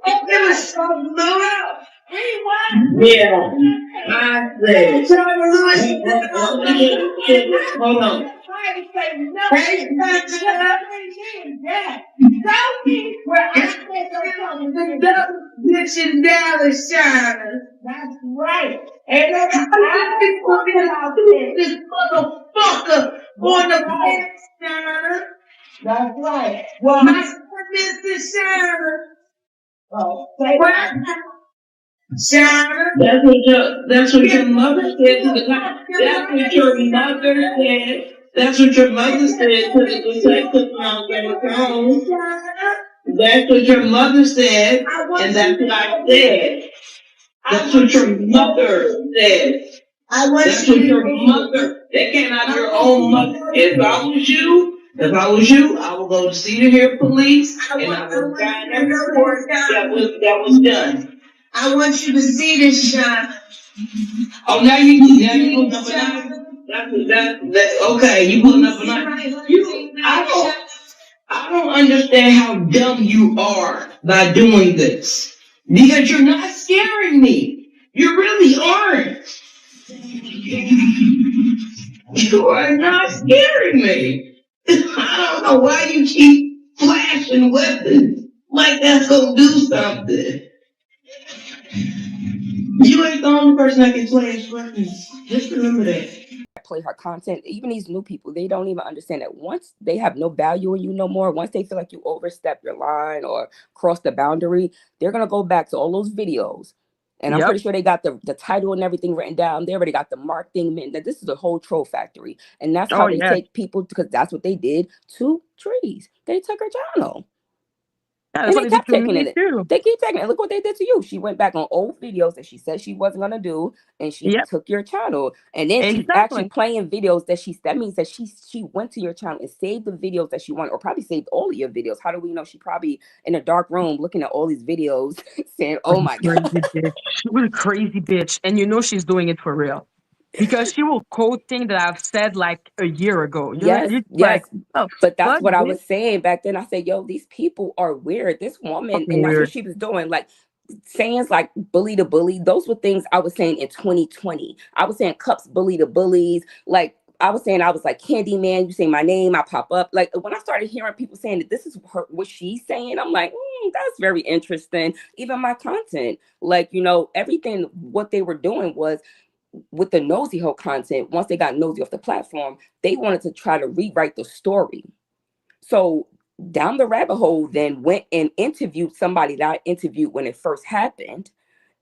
It was so loud. Yeah, I said. Hold on. Hey, where I said the bitch in Dallas, China. That's right. And I talking about this motherfucker on the bench, China. That's right. Well, my son is China. Oh, say what? Sharon, that's what your mother said to the that's what your mother said. That's what your mother said to the detective on the phone. That's what your mother said, and that's what I said. That's what your mother said. That's what your mother. That came out of your own mother. If I was you, I would go to Cedar Hill Police, and I would find that report that was done. I want you to see this, Sean. Oh, now you pulling up a knife? Okay, you pulling up a knife. I don't understand how dumb you are by doing this. Because you're not scaring me. You really aren't. You are not scaring me. I don't know why you keep flashing weapons like that's gonna do something. You ain't the only person that can flash weapons. Just remember that. Play her content. Even these new people, they don't even understand that once they have no value in you no more, once they feel like you overstep your line or cross the boundary, they're gonna go back to all those videos. And I'm pretty sure they got the title and everything written down. They already got the marketing. That this is a whole troll factory. And that's how they take people, because that's what they did to Trees. They took her channel. Yeah, And that's they what they kept did to taking me it. too. They keep taking it. Look what they did to you. She went back on old videos that she said she wasn't gonna do, and she Yep, took your channel. And then she's actually exactly. playing videos that means that she went to your channel and saved the videos that she wanted, or probably saved all of your videos. How do we know? She probably in a dark room looking at all these videos, saying, "Oh What a my god." crazy bitch. What a crazy bitch. And you know she's doing it for real. because she will quote things that I've said like a year ago. Yes, You're yes. like, oh, But that's fuck what I this, was saying back then. I said, yo, these people are weird. This woman, fucking and that's what weird. she was doing. Like sayings like bully the bully, those were things I was saying in 2020. I was saying cups bully the bullies. Like I was saying, I was like Candyman. You say my name, I pop up. Like when I started hearing people saying that this is what she's saying, I'm like, that's very interesting. Even my content, like everything. What they were doing was with the nosy hole content. Once they got nosy off the platform, they wanted to try to rewrite the story. So down the rabbit hole, then went and interviewed somebody that I interviewed when it first happened,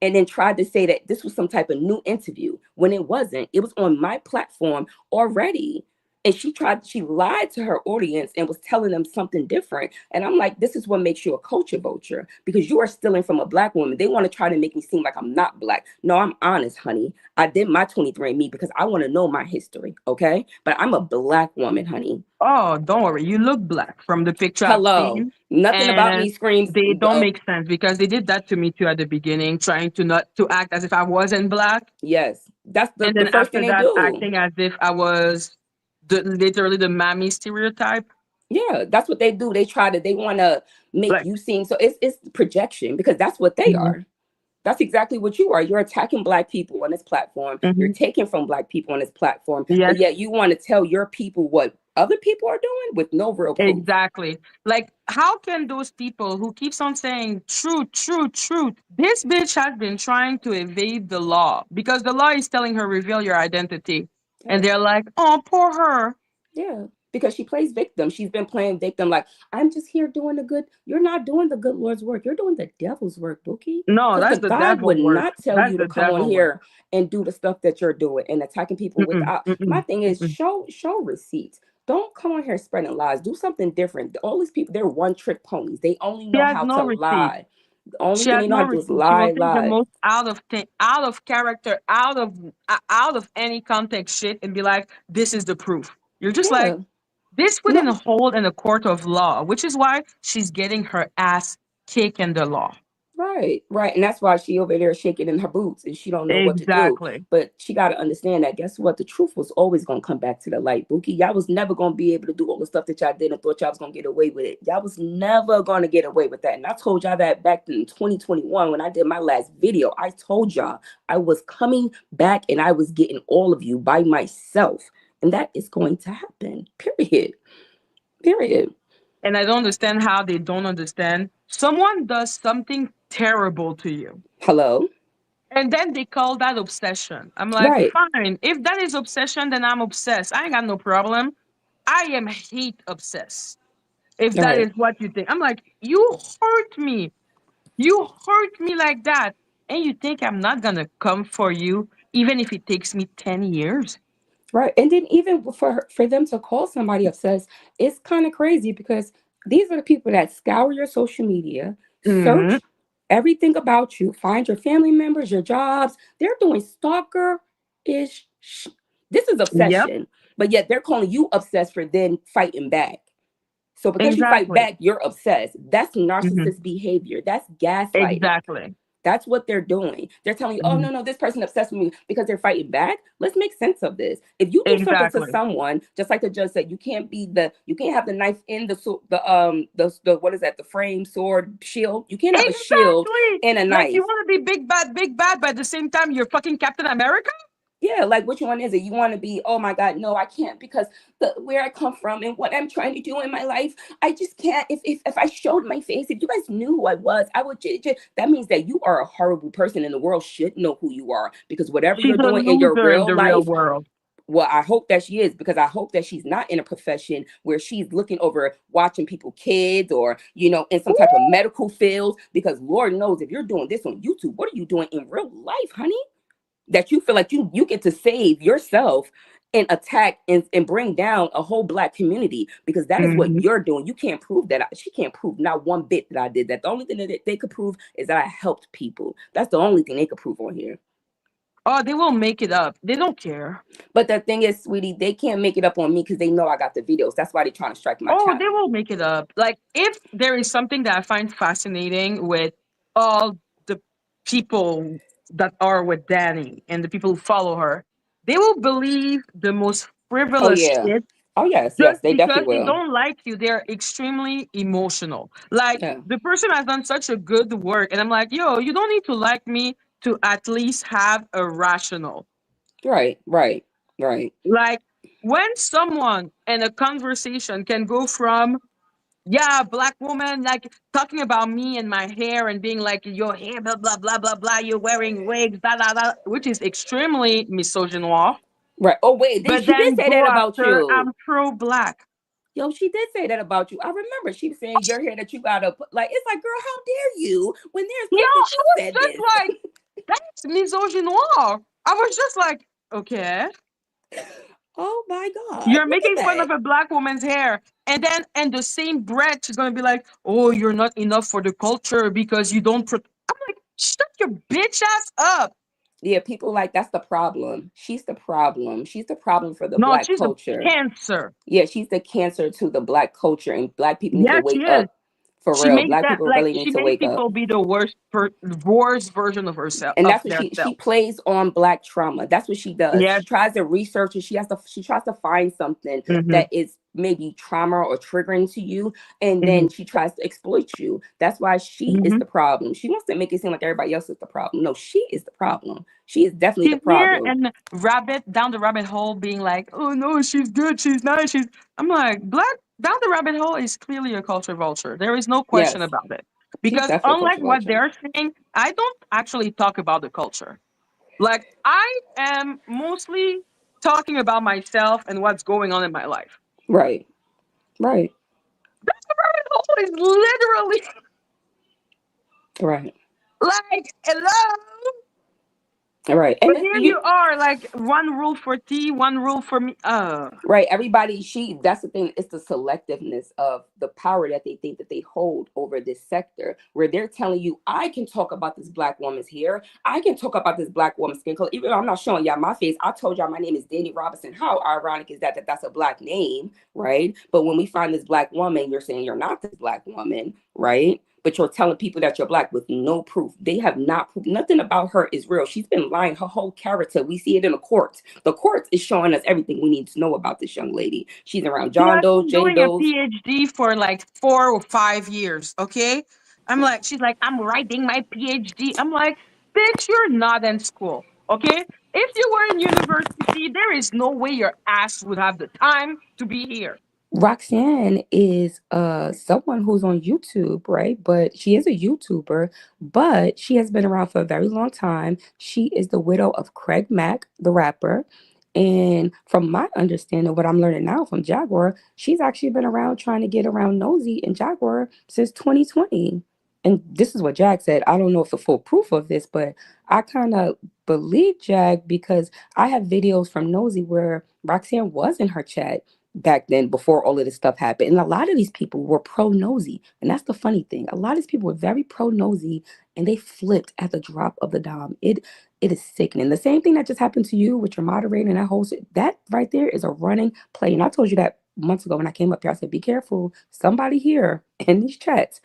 and then tried to say that this was some type of new interview when it wasn't. It was on my platform already. And she lied to her audience and was telling them something different. And I'm like, this is what makes you a culture vulture, because you are stealing from a black woman. They want to try to make me seem like I'm not black. No, I'm honest, honey. I did my 23andMe because I want to know my history. Okay. But I'm a black woman, honey. Oh, don't worry. You look black from the picture I've Hello. seen. Nothing about And me screams. they don't make sense because they did that to me too at the beginning, trying to not to act as if I wasn't black. Yes. That's And the then first thing after they that, do. acting as if I was literally the mammy stereotype. Yeah, that's what they do. They want to make Like, you seem so it's projection, because that's what they mhm, are. That's exactly what you are. You're attacking black people on this platform. You're mhm. taking from black people on this platform, Yes, but yet you want to tell your people what other people are doing with no real proof. exactly. Like, how can those people who keeps on saying truth, truth, truth, this bitch has been trying to evade the law because the law is telling her reveal your identity, and Yes. they're like, oh, poor her. Yeah, because she plays victim. She's been playing victim. Like, I'm just here doing the good. You're not doing the good Lord's work. You're doing the devil's work, Bookie. No, Because the that's the God would devil work. not tell That's you to the come on devil work. here and do the stuff that you're doing and attacking people Mm-mm, without. My mm-mm, thing is mm-mm. show receipts. Don't come on here spreading lies. Do something different. All these people, they're one trick ponies. They only She know has how no to receipt. lie. The only She thing has they know no how to do is receipt. She will lie, take the lie. most out of character, out of any context shit, and be like, "This is the proof." You're just like, Yeah. this No. wouldn't hold in a court of law, which is why she's getting her ass kicked in the law. Right, right. And that's why she over there shaking in her boots and she don't know what to do. Exactly. But she got to understand that, guess what? The truth was always going to come back to the light, Bookie. Y'all was never going to be able to do all the stuff that y'all did and thought y'all was going to get away with it. Y'all was never going to get away with that. And I told y'all that back in 2021 when I did my last video. I told y'all I was coming back and I was getting all of you by myself. And that is going to happen. Period. Period. And I don't understand how they don't understand. Someone does something terrible to you. Hello? And then they call that obsession. I'm like, Right, fine. If that is obsession, then I'm obsessed. I ain't got no problem. I am hate obsessed. If that right. is what you think. I'm like, you hurt me. You hurt me like that. And you think I'm not gonna come for you, even if it takes me 10 years? Right. And then even for them to call somebody obsessed, it's kind of crazy because these are the people that scour your social media, Hmm. search everything about you, find your family members, your jobs. They're doing stalker-ish. This is Yep, obsession, but yet they're calling you obsessed for then fighting back. So because you fight exactly. back, you're obsessed. That's Hmm. narcissist behavior. That's gaslighting. Exactly. That's what they're doing. They're telling you, oh, Hmm. no, no, this person obsessed with me because they're fighting back. Let's make sense of this. If you do something to Exactly. someone, just like the judge said, you can't have the knife in the what is that, the frame, sword, shield. You can't have a shield Exactly. and a Like you knife. want to be big bad, but at the same time, you're fucking Captain America? Yeah, like which one is it? You want to be, oh my God, no, I can't because the where I come from and what I'm trying to do in my life, I just can't. If I showed my face, if you guys knew who I was, I would that means that you are a horrible person and the world should know who you are because whatever She's you're a doing in your loser in real the real life, world. well, I hope that she is because I hope that she's not in a profession where she's looking over watching people kids or in some type of medical field because Lord knows if you're doing this on YouTube, what are you doing in real life, honey? That you feel like you get to save yourself and attack and bring down a whole black community because that is what Hmm. you're doing. You can't prove that. She can't prove not one bit that I did that. The only thing that they could prove is that I helped people. That's the only thing they could prove on here. Oh, they will make it up. They don't care. But the thing is, sweetie, they can't make it up on me because they know I got the videos. That's why they're trying to strike my Oh, they channel. will make it up. Like, if there is something that I find fascinating with all the people that are with Danny and the people who follow her, they will believe the most Oh frivolous yeah. shit Oh yes, just yes, they because definitely they will. don't like you. They're extremely emotional. Like Yeah. the person has done such a good work, and I'm like, yo, you don't need to like me to at least have a rational. Right, right, right. Like when someone in a conversation can go from, yeah, black woman, like talking about me and my hair and being like, your hair, blah, blah, blah, blah, blah, you're wearing wigs, blah, blah, blah, which is extremely misogynoir. Right. Oh wait, But she did then say go that about after, you. I'm pro black. Yo, she did say that about you. I remember she was saying your hair that you gotta put. Like, it's like, girl, how dare you? When there's Yo, proof that I you was said just this. like, that's misogynoir. I was just like, okay. Oh my God! You're Look at making fun that. of a black woman's hair. And then, in the same breath, she's going to be like, oh, you're not enough for the culture because you don't. I'm like, shut your bitch ass up. Yeah, people like that's the problem. She's the problem. She's the problem for the No, black she's a culture. cancer. Yeah, she's the cancer to the black culture, and black people need to Yes, she wake is. up for She real. makes Black that people like really she need to makes wake up. people be the worst version of herself And of that's what their she self. plays on black trauma. That's what she does. Yeah. She tries to research and she tries to find something Mm-hmm. that is maybe trauma or triggering to you, and Mm-hmm. then she tries to exploit you. That's why she is Mm-hmm. the problem. She wants to make it seem like everybody else is the problem. No, she is the problem. She is definitely the She's here problem. and down the rabbit hole being like, oh no, she's good, she's nice, she's I'm like, black down the rabbit hole is clearly a culture vulture. There is no question Yes, about it. she's Because definitely a unlike culture what vulture. they're saying, I don't actually talk about the culture. Like I am mostly talking about myself and what's going on in my life. Right, right, Down the rabbit hole is literally right, like, hello. right. But And here you you are, like one rule for T, one rule for me. right, everybody, that's the thing, it's the selectiveness of the power that they think that they hold over this sector, where they're telling you, I can talk about this black woman's hair, I can talk about this black woman's skin color, even though I'm not showing y'all my face. I told y'all my name is Danny Robinson. How ironic is that that's a black name, right? But when we find this black woman, you're saying you're not this black woman, right? But you're telling people that you're black with no proof. They have not proved nothing about her is real. She's been lying her whole character. We see it in the courts. The courts is showing us everything we need to know about this young lady. She's around Yeah, John Doe, she's Jane doing a Doe's. PhD for like 4 or 5 years. Okay. I'm like, she's like, I'm writing my PhD. I'm like, bitch, you're not in school. Okay. If you were in university, there is no way your ass would have the time to be here. Roxanne is someone who's on YouTube, right? But she is a YouTuber, but she has been around for a very long time. She is the widow of Craig Mack, the rapper. And from my understanding, what I'm learning now from Jaguar, she's actually been around trying to get around Nosy and Jaguar since 2020. And this is what Jag said. I don't know if the full proof of this, but I kind of believe Jag because I have videos from Nosy where Roxanne was in her chat back then before all of this stuff happened. And a lot of these people were pro nosy. And that's the funny thing. A lot of these people were very pro nosy and they flipped at the drop of the dime. It is sickening. The same thing that just happened to you with your moderator and that whole that right there is a running play. And I told you that months ago when I came up here. I said, be careful. Somebody here in these chats,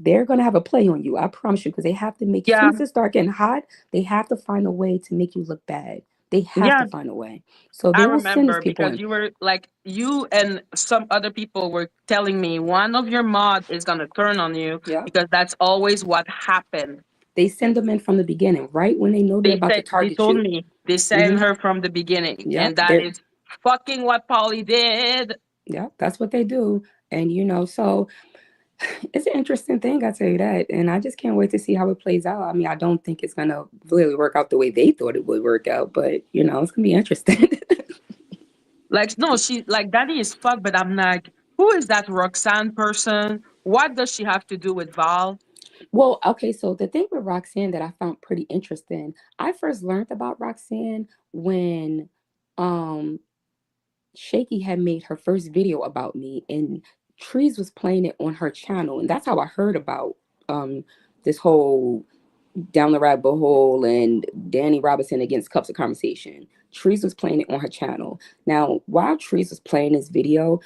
they're gonna have a play on you. I promise you, because they have to make as soon Yeah. as it start getting hot, they have to find a way to make you look bad. They have Yeah. to find a way. So I they will send these remember people because in. you were like, you and some other people were telling me one of your mods is going to turn on you Yeah. because that's always what happened. They send them in from the beginning, right when they know they're about to They target told you. me they sent Hmm. her from the beginning, Yep, and that they're is fucking what Polly did. yeah, that's what they do. And so it's an interesting thing, I tell you that. And I just can't wait to see how it plays out. I mean, I don't think it's gonna really work out the way they thought it would work out, but it's gonna be interesting. Like, no, she like Daddy is fucked, but I'm like, who is that Roxanne person? What does she have to do with Val? Well, okay, so the thing with Roxanne that I found pretty interesting, I first learned about Roxanne when um Shaky had made her first video about me, and Trees was playing it on her channel, and that's how I heard about um this whole down the rabbit hole and Danny Robinson against Cups of Conversation. Trees was playing it on her channel. Now, while Trees was playing this video,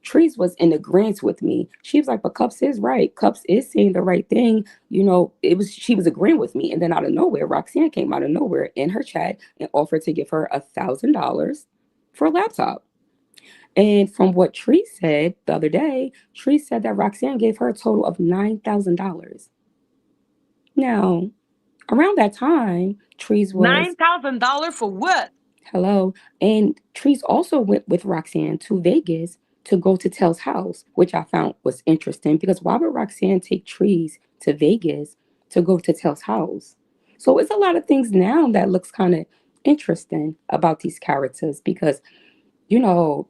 Trees was in agreement with me. She was like, but Cups is right. Cups is saying the right thing. You know, she was agreeing with me. And then out of nowhere, Roxanne came out of nowhere in her chat and offered to give her $1,000 for a laptop. And from what Tree said the other day, Tree said that Roxanne gave her a total of $9,000. Now, around that time, Trees was $9,000 for what? hello, and Trees also went with Roxanne to Vegas to go to Tell's house, which I found was interesting because why would Roxanne take Trees to Vegas to go to Tell's house? So it's a lot of things now that looks kind of interesting about these characters because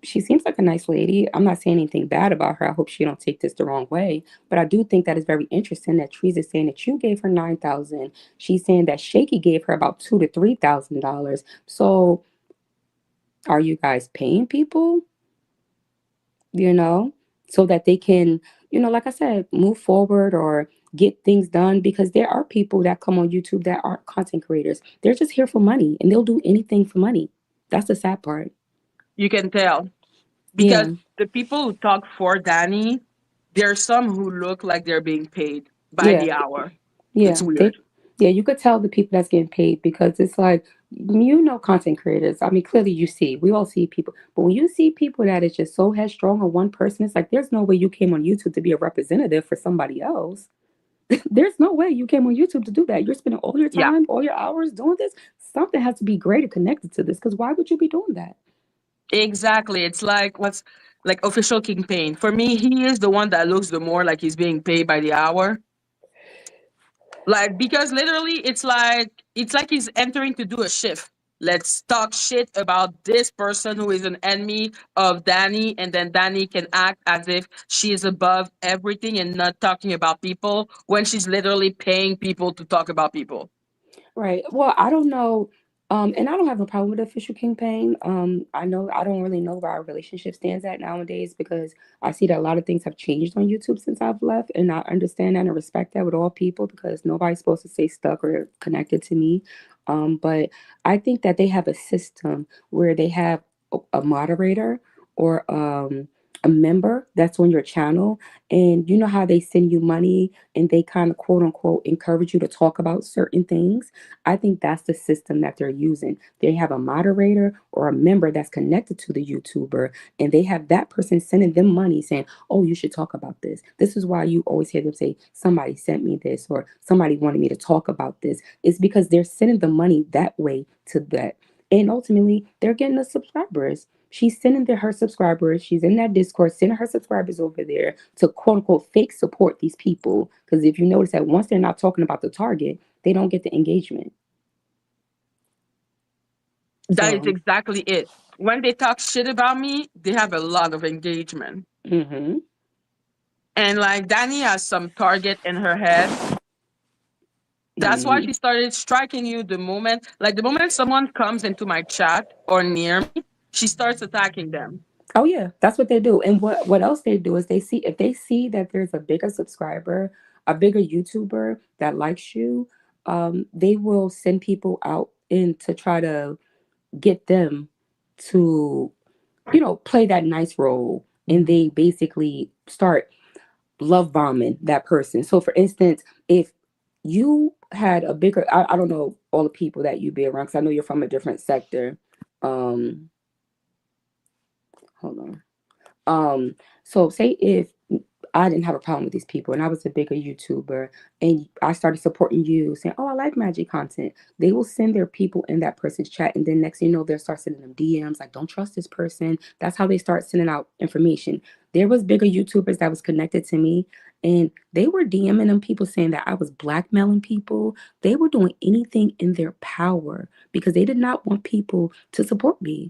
she seems like a nice lady. I'm not saying anything bad about her. I hope she don't take this the wrong way. But I do think that it's very interesting that Trees is saying that you gave her $9,000. She's saying that Shaky gave her about $2,000 to $3,000. So are you guys paying people? So that they can, like I said, move forward or get things done because there are people that come on YouTube that aren't content creators. They're just here for money and they'll do anything for money. That's the sad part. You can tell. Because Yeah. the people who talk for Danny, there are some who look like they're being paid by Yeah. the hour. It's Yeah, weird. you could tell the people that's getting paid because it's like content creators. I mean, clearly we all see people, but when you see people that is just so headstrong on one person, it's like there's no way you came on YouTube to be a representative for somebody else. There's no way you came on YouTube to do that. You're spending all your Yeah, time, all your hours doing this. Something has to be greater connected to this because why would you be doing that? exactly. It's like what's like official kingpin. For me, he is the one that looks the more like he's being paid by the hour. Like because literally it's like he's entering to do a shift. Let's talk shit about this person who is an enemy of Danny, and then Danny can act as if she is above everything and not talking about people when she's literally paying people to talk about people. Right. Well, I don't know. And I don't have a problem with official campaign. I know I don't really know where our relationship stands at nowadays because I see that a lot of things have changed on YouTube since I've left, and I understand that and respect that with all people because nobody's supposed to stay stuck or connected to me. But I think that they have a system where they have a moderator or a member that's on your channel, and you know how they send you money and they kind of quote unquote encourage you to talk about certain things. I think that's the system that they're using. They have a moderator or a member that's connected to the YouTuber, and they have that person sending them money saying, oh, you should talk about this. This is why you always hear them say, somebody sent me this or somebody wanted me to talk about this. It's because they're sending the money that way to that. And ultimately, they're getting the subscribers. She's sending her subscribers. She's in that Discord, sending her subscribers over there to quote unquote fake support these people. Because if you notice that once they're not talking about the target, they don't get the engagement. That is So, exactly it. When they talk shit about me, they have a lot of engagement. mm-hmm. And like Danny has some target in her head. That's why Mm-hmm. she started striking you the moment someone comes into my chat or near me, she starts attacking them. Oh yeah, that's what they do. And what else they do is if they see that there's a bigger subscriber, a bigger YouTuber that likes you, they will send people out in to try to get them to, play that nice role. And they basically start love bombing that person. So for instance, if you had a bigger, I don't know all the people that you be around because I know you're from a different sector. Um, hold on. So say if I didn't have a problem with these people and I was a bigger YouTuber and I started supporting you saying, oh, I like Madgie content. They will send their people in that person's chat. And then next thing you know, they'll start sending them DMs like, don't trust this person. That's how they start sending out information. There was bigger YouTubers that was connected to me and they were DMing them people saying that I was blackmailing people. They were doing anything in their power because they did not want people to support me.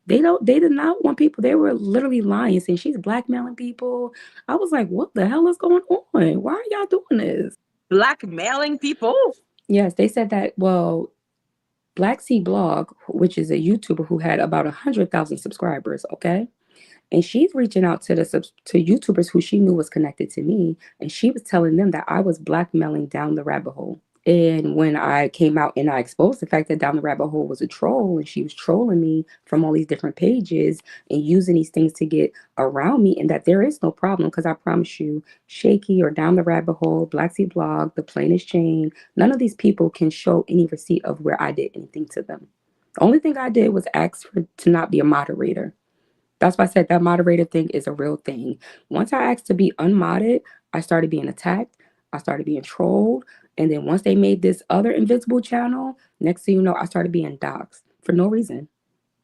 They did not want people. They were literally lying, saying she's blackmailing people. I was like, what the hell is going on? Why are y'all doing this? Blackmailing people? Yes, they said that, well, Black Sea Blog, which is a YouTuber who had about 100,000 subscribers, okay? And she's reaching out to to YouTubers who she knew was connected to me, and she was telling them that I was blackmailing down the rabbit hole. And when I came out and I exposed the fact that Down the Rabbit Hole was a troll and she was trolling me from all these different pages and using these things to get around me, and that there is no problem, because I promise you, Shaky or Down the Rabbit Hole, Black Sea Blog, The Plainest Jane, none of these people can show any receipt of where I did anything to them. The only thing I did was ask to not be a moderator. That's why I said that moderator thing is a real thing. Once I asked to be unmodded, I started being attacked. I started being trolled. And then once they made this other invisible channel, next thing you know, I started being doxxed for no reason.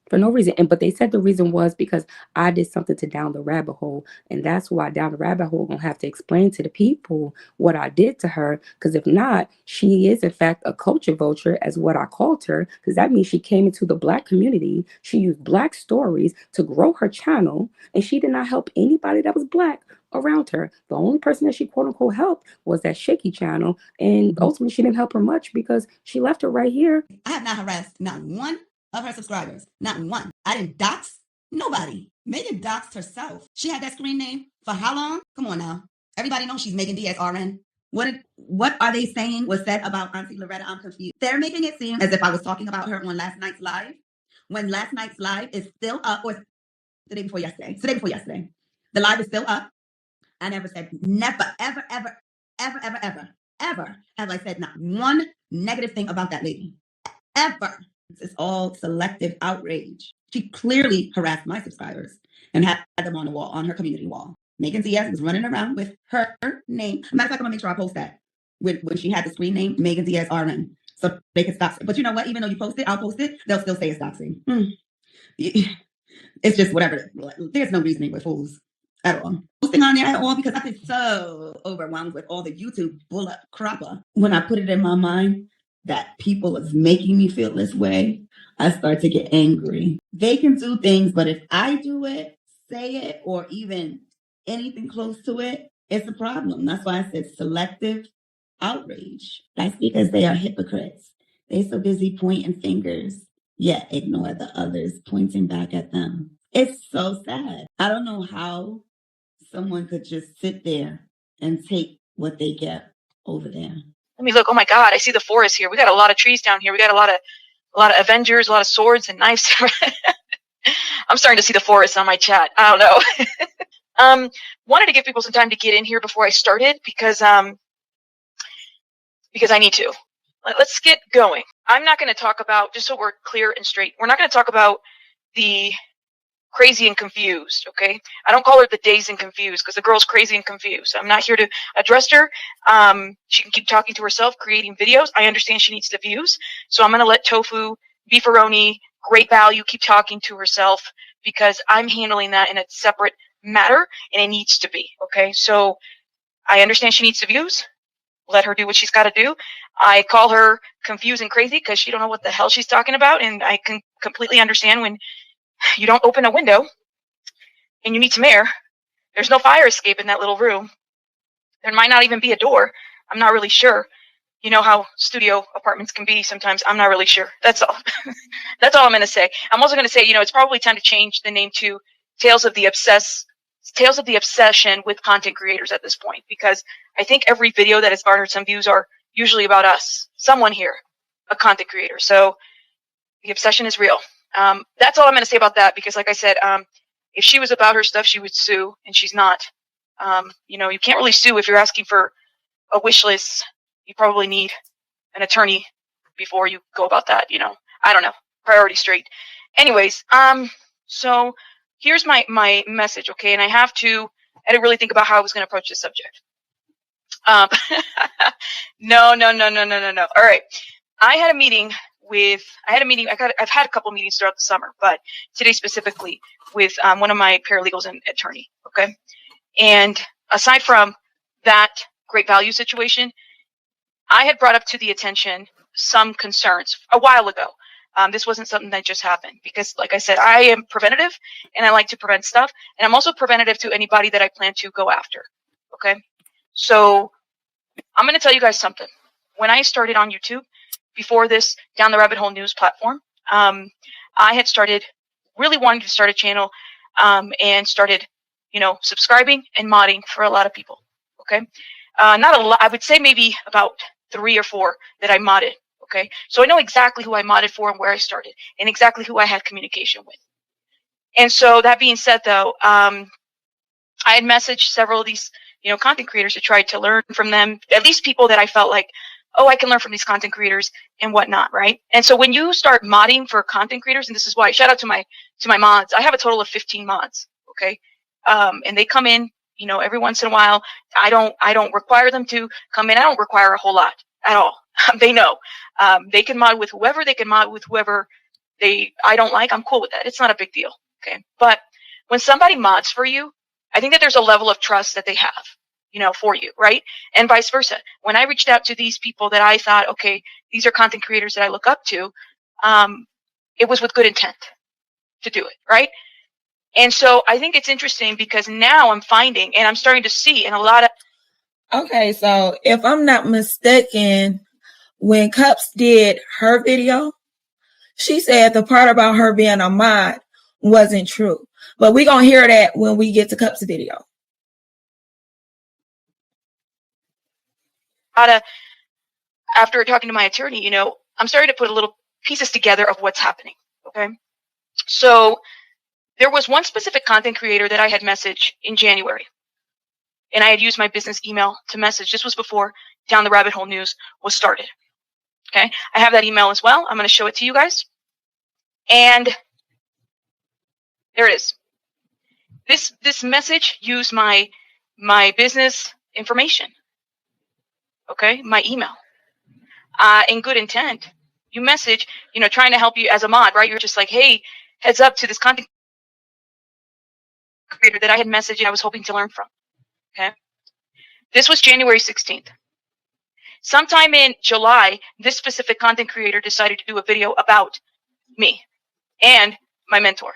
For no reason. But they said the reason was because I did something to Down the Rabbit Hole. And that's why Down the Rabbit Hole gonna have to explain to the people what I did to her. Because if not, she is in fact a culture vulture, as what I called her. Because that means she came into the Black community. She used Black stories to grow her channel, and she did not help anybody that was Black around her. The only person that she quote unquote helped was that Shaky channel. And ultimately she didn't help her much because she left her right here. I have not harassed not one of her subscribers. Not one. I didn't dox nobody. Megan doxed herself. She had that screen name for how long? Come on now. Everybody knows she's Megan Diaz RN. What are they saying was said about Auntie Loretta? I'm confused. They're making it seem as if I was talking about her on last night's live, when last night's live is still up, or the day before yesterday. It's the day before yesterday. The live is still up. I never said, never, ever, ever, ever, ever, ever, ever have I said not one negative thing about that lady. Ever. It's all selective outrage. She clearly harassed my subscribers and had them on the wall, on her community wall. Megan Diaz was running around with her name. Matter of fact, I'm gonna make sure I post that when she had the screen name Megan Diaz RN, so they can stop. But you know what? Even though you post it, I'll post it. They'll still say it's doxing. It's just whatever. There's no reasoning with fools at all. Posting on there at all, because I've been so overwhelmed with all the YouTube bullet crapper. When I put it in my mind that people is making me feel this way, I start to get angry. They can do things, but if I do it, say it, or even anything close to it, it's a problem. That's why I said selective outrage. That's because they are hypocrites. They so busy pointing fingers, yet ignore the others pointing back at them. It's so sad. I don't know how someone could just sit there and take what they get over there. Let me look. Oh my God, I see the forest here. We got a lot of trees down here. We got a lot of Avengers, a lot of swords and knives. I'm starting to see the forest on my chat. I don't know. Wanted to give people some time to get in here before I started because I need to. Let's get going. I'm not going to talk about, just so we're clear and straight, we're not going to talk about the crazy and confused, okay? I don't call her the dazed and confused because the girl's crazy and confused. I'm not here to address her. She can keep talking to herself, creating videos. I understand she needs the views. So I'm going to let Tofu, Beefaroni, Great Value keep talking to herself because I'm handling that in a separate matter and it needs to be, okay? So I understand she needs the views. Let her do what she's got to do. I call her confused and crazy because she don't know what the hell she's talking about, and I can completely understand when you don't open a window and you need some air. There's no fire escape in that little room. There might not even be a door. I'm not really sure. You know how studio apartments can be sometimes. I'm not really sure. That's all. That's all I'm going to say. I'm also going to say, it's probably time to change the name to Tales of the Obsession with Content Creators at this point, because I think every video that has garnered some views are usually about us. Someone here, a content creator. So the obsession is real. That's all I'm going to say about that, because like I said, if she was about her stuff, she would sue, and she's not. You can't really sue if you're asking for a wish list. You probably need an attorney before you go about that. I don't know. Priority straight. Anyways, so here's my message, okay? And I didn't really think about how I was going to approach this subject. No. All right. I've had a couple meetings throughout the summer, but today specifically with one of my paralegals and attorney, okay? And aside from that Great Value situation, I had brought up to the attention some concerns a while ago. This wasn't something that just happened because, like I said, I am preventative and I like to prevent stuff. And I'm also preventative to anybody that I plan to go after, okay? So I'm going to tell you guys something. When I started on YouTube, before this Down the Rabbit Hole news platform, I had started really wanting to start a channel and started, subscribing and modding for a lot of people. Okay. Not a lot. I would say maybe about 3 or 4 that I modded. Okay. So I know exactly who I modded for and where I started and exactly who I had communication with. And so that being said, though, I had messaged several of these, content creators to try to learn from them, at least people that I felt like, oh, I can learn from these content creators and whatnot, right? And so when you start modding for content creators, and this is why, shout out to my mods, I have a total of 15 mods, okay? And they come in, every once in a while. I don't require them to come in. I don't require a whole lot at all. They know. They can mod with whoever. They can mod with whoever I don't like. I'm cool with that. It's not a big deal, okay? But when somebody mods for you, I think that there's a level of trust that they have, for you, right? And vice versa. When I reached out to these people that I thought, okay, these are content creators that I look up to, it was with good intent to do it, right? And so I think it's interesting because now I'm finding and I'm starting to see in a lot of. Okay, so if I'm not mistaken, when Cups did her video, she said the part about her being a mod wasn't true. But we're going to hear that when we get to Cups' video. After talking to my attorney, I'm starting to put a little pieces together of what's happening. Okay. So there was one specific content creator that I had messaged in January. And I had used my business email to message. This was before Down the Rabbit Hole News was started. Okay. I have that email as well. I'm going to show it to you guys. And there it is. This message used my business information. Okay. My email. In good intent. You message, trying to help you as a mod, right? You're just like, hey, heads up to this content creator that I had messaged and I was hoping to learn from. Okay. This was January 16th. Sometime in July, this specific content creator decided to do a video about me and my mentor.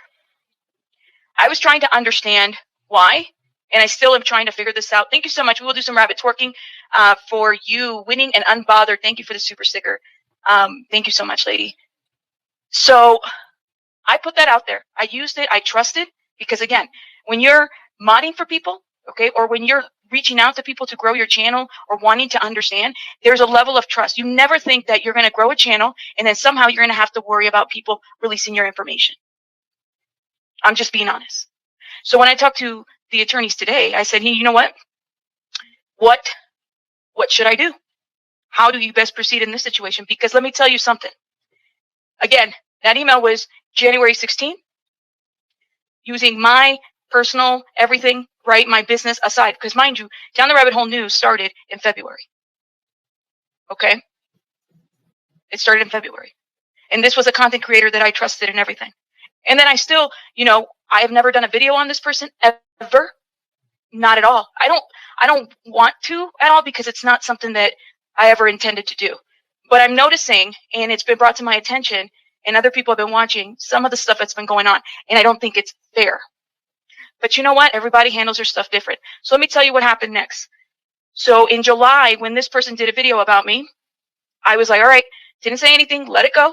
I was trying to understand why, and I still am trying to figure this out. Thank you so much. We will do some rabbit twerking for you winning and unbothered. Thank you for the super sticker. Thank you so much, lady. So I put that out there. I used it. I trusted because, again, when you're modding for people, okay, or when you're reaching out to people to grow your channel or wanting to understand, there's a level of trust. You never think that you're going to grow a channel and then somehow you're going to have to worry about people releasing your information. I'm just being honest. So when I talked to the attorneys today, I said, hey, you know what? What should I do? How do you best proceed in this situation? Because let me tell you something. Again, that email was January 16th, using my personal everything, right, my business aside. Because mind you, Down the Rabbit Hole News started in February. Okay? It started in February. And this was a content creator that I trusted and everything. And then I still, I have never done a video on this person ever. Not at all. I don't want to at all because it's not something that I ever intended to do. But I'm noticing, and it's been brought to my attention, and other people have been watching some of the stuff that's been going on, and I don't think it's fair. But you know what? Everybody handles their stuff different. So let me tell you what happened next. So in July, when this person did a video about me, I was like, all right, didn't say anything, let it go.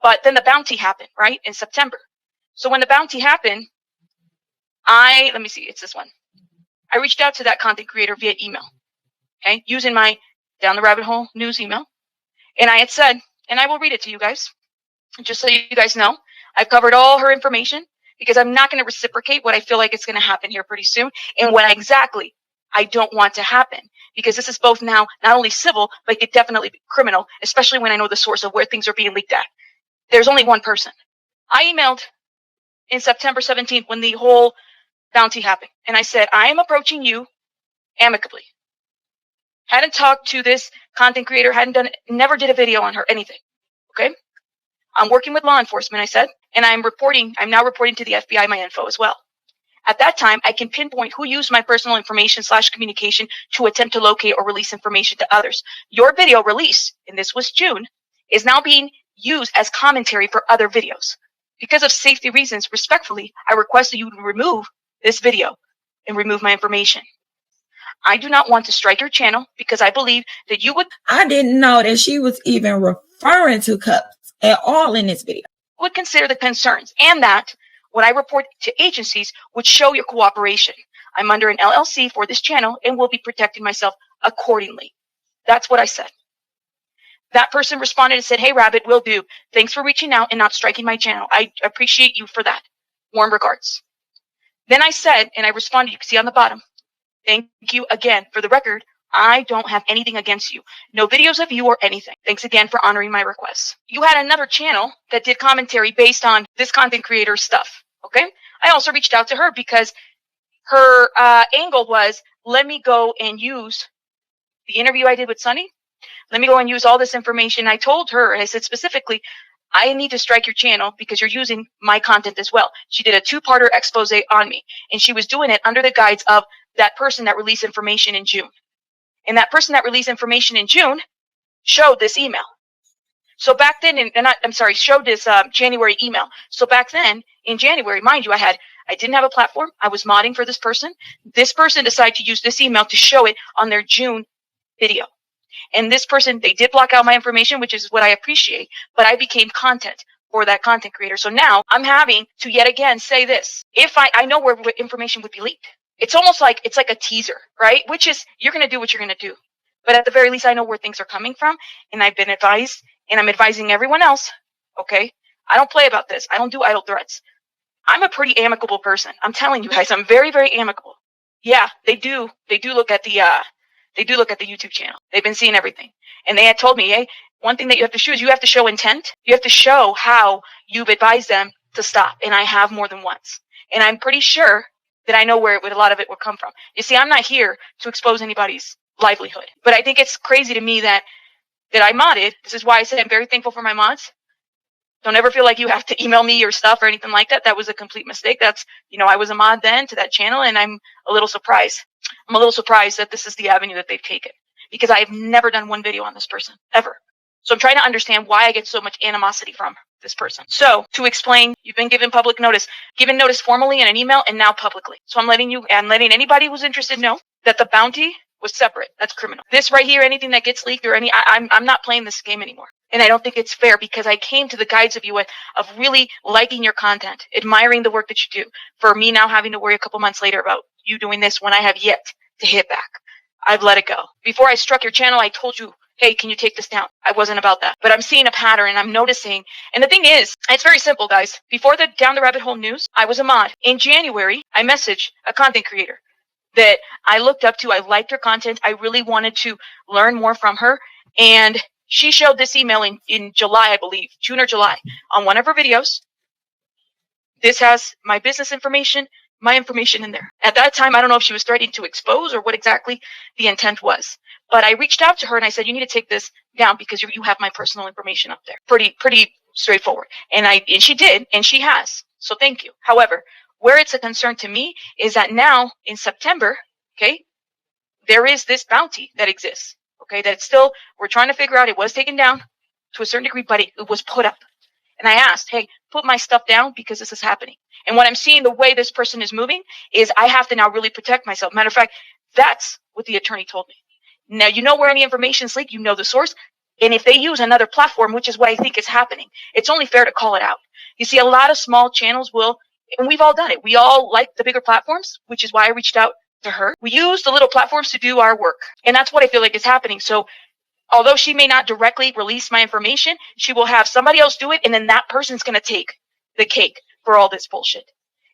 But then the bounty happened, right, in September. So when the bounty happened, let me see, it's this one. I reached out to that content creator via email, okay, using my Down the Rabbit Hole News email. And I had said, and I will read it to you guys, just so you guys know, I've covered all her information because I'm not going to reciprocate what I feel like is going to happen here pretty soon and what exactly I don't want to happen. Because this is both now not only civil, but it could definitely be criminal, especially when I know the source of where things are being leaked at. There's only one person. I emailed in September 17th when the whole bounty happened. And I said, I am approaching you amicably. Hadn't talked to this content creator, never did a video on her, anything. Okay? I'm working with law enforcement, I said, and I'm now reporting to the FBI my info as well. At that time, I can pinpoint who used my personal information / communication to attempt to locate or release information to others. Your video release, and this was June, is now being used as commentary for other videos. Because of safety reasons, respectfully, I request that you remove this video and remove my information. I do not want to strike your channel because I believe that you would. I didn't know that she was even referring to Cups at all in this video. Would consider the concerns and that when I report to agencies would show your cooperation. I'm under an LLC for this channel and will be protecting myself accordingly. That's what I said. That person responded and said, "Hey, Rabbit, will do. Thanks for reaching out and not striking my channel. I appreciate you for that. Warm regards." Then I said, and I responded, you can see on the bottom, "Thank you again. For the record, I don't have anything against you. No videos of you or anything. Thanks again for honoring my requests." You had another channel that did commentary based on this content creator's stuff. Okay? I also reached out to her because her angle was, let me go and use the interview I did with Sunny. Let me go and use all this information. I told her, and I said specifically, I need to strike your channel because you're using my content as well. She did a 2-parter expose on me, and she was doing it under the guise of that person that released information in June. And that person that released information in June showed this email. So back then, showed this January email. So back then, in January, mind you, I didn't have a platform. I was modding for this person. This person decided to use this email to show it on their June video. And this person, they did block out my information, which is what I appreciate, but I became content for that content creator. So now I'm having to yet again say this. If I know where information would be leaked. It's almost like, it's like a teaser, right? Which is, you're going to do what you're going to do. But at the very least, I know where things are coming from, and I've been advised, and I'm advising everyone else, okay? I don't play about this. I don't do idle threats. I'm a pretty amicable person. I'm telling you guys, I'm very, very amicable. Yeah, they do look at the YouTube channel. They've been seeing everything. And they had told me, hey, one thing that you have to show is you have to show intent. You have to show how you've advised them to stop. And I have more than once. And I'm pretty sure that I know where a lot of it would come from. You see, I'm not here to expose anybody's livelihood. But I think it's crazy to me that I modded. This is why I said I'm very thankful for my mods. Don't ever feel like you have to email me your stuff or anything like that. That was a complete mistake. That's, I was a mod then to that channel, and I'm a little surprised. I'm a little surprised that this is the avenue that they've taken, because I have never done one video on this person, ever. So I'm trying to understand why I get so much animosity from this person. So to explain, you've been given public notice, given notice formally in an email and now publicly. So I'm letting anybody who's interested know that the bounty was separate. That's criminal. This right here, anything that gets leaked or I'm not playing this game anymore. And I don't think it's fair, because I came to the guides of you of really liking your content, admiring the work that you do, for me now having to worry a couple months later about you doing this when I have yet to hit back. I've let it go. Before I struck your channel, I told you, hey, can you take this down? I wasn't about that. But I'm seeing a pattern, and I'm noticing. And the thing is, it's very simple, guys. Before the Down the Rabbit Hole news, I was a mod. In January, I messaged a content creator that I looked up to. I liked her content. I really wanted to learn more from her. And she showed this email in July, I believe, June or July, on one of her videos. This has my business information, my information in there. At that time, I don't know if she was threatening to expose or what exactly the intent was. But I reached out to her and I said, you need to take this down because you have my personal information up there. Pretty straightforward. And she did, and she has. So thank you. However, where it's a concern to me is that now in September, okay, there is this bounty that exists. Okay, that it's still, we're trying to figure out. It was taken down to a certain degree, but it was put up. And I asked, hey, put my stuff down because this is happening. And what I'm seeing, the way this person is moving, is I have to now really protect myself. Matter of fact, that's what the attorney told me. Now, you know where any information is leaked, you know the source. And if they use another platform, which is what I think is happening, it's only fair to call it out. You see, a lot of small channels will, and we've all done it. We all like the bigger platforms, which is why I reached out to her. We use the little platforms to do our work. And that's what I feel like is happening. So although she may not directly release my information, she will have somebody else do it. And then that person's going to take the cake for all this bullshit.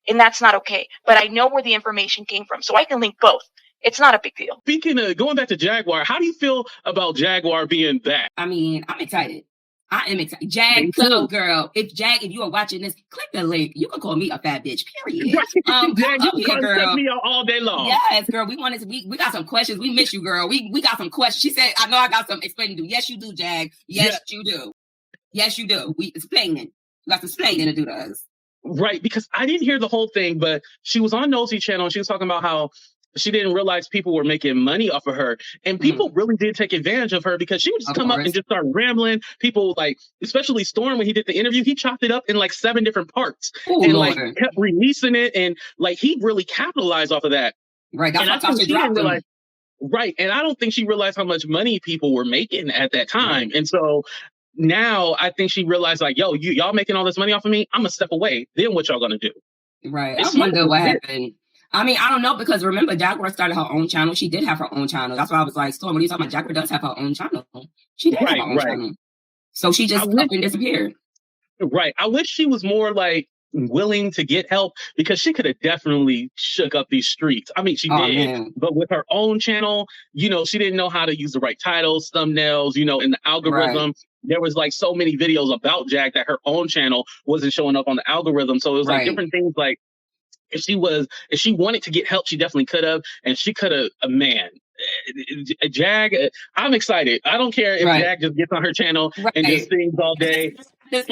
And that's not okay. But I know where the information came from, so I can link both. It's not a big deal. Speaking of going back to Jaguar, how do you feel about Jaguar being back? I mean, I'm excited. I am excited. Jag, go girl. If you are watching this, click the link. You can call me a fat bitch, period. Jag, you can cuss me out all day long. Yes, girl. We got some questions. We miss you, girl. We got some questions. She said, I know I got some explaining to do. Yes, you do, Jag. Yes, you do. Yes, you do. We explaining. You got some explaining to do to us. Right, because I didn't hear the whole thing, but she was on Nosy Channel and she was talking about how she didn't realize people were making money off of her. And people really did take advantage of her because she would just come up and just start rambling. People, like, especially Storm, when he did the interview, he chopped it up in like 7 different parts and like kept releasing it. And like, he really capitalized off of that. Right. And I think she didn't realize. Right. And I don't think she realized how much money people were making at that time. Right. And so now I think she realized, like, yo, y'all making all this money off of me. I'm gonna step away. Then what y'all gonna do? Right. I wonder what happened. I mean, I don't know, because remember, Jaguar started her own channel. She did have her own channel. That's why I was like, Storm, what are you talking about? Jaguar does have her own channel. She did have her own channel. So she just up and disappeared. Right. I wish she was more like willing to get help, because she could have definitely shook up these streets. I mean, she did, man. but with her own channel, she didn't know how to use the right titles, thumbnails, in the algorithm. Right. There was like so many videos about Jag that her own channel wasn't showing up on the algorithm. So it was like different things. Like if she wanted to get help, she definitely could have, and she could have, Jag, I'm excited. I don't care if Jag just gets on her channel and just sings all day. She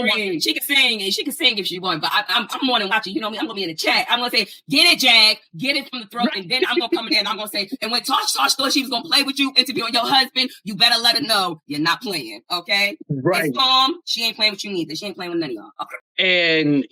can sing, and she can sing if she wants, but I'm more than watching. You know me, I'm gonna be in the chat. I'm gonna say, get it, Jag, get it from the throat, and then I'm gonna come in there and I'm gonna say, and when Tosh thought she was gonna play with you, interviewing your husband, you better let her know you're not playing, okay? Right. And Storm, she ain't playing with you neither. She ain't playing with none of y'all. Okay. And,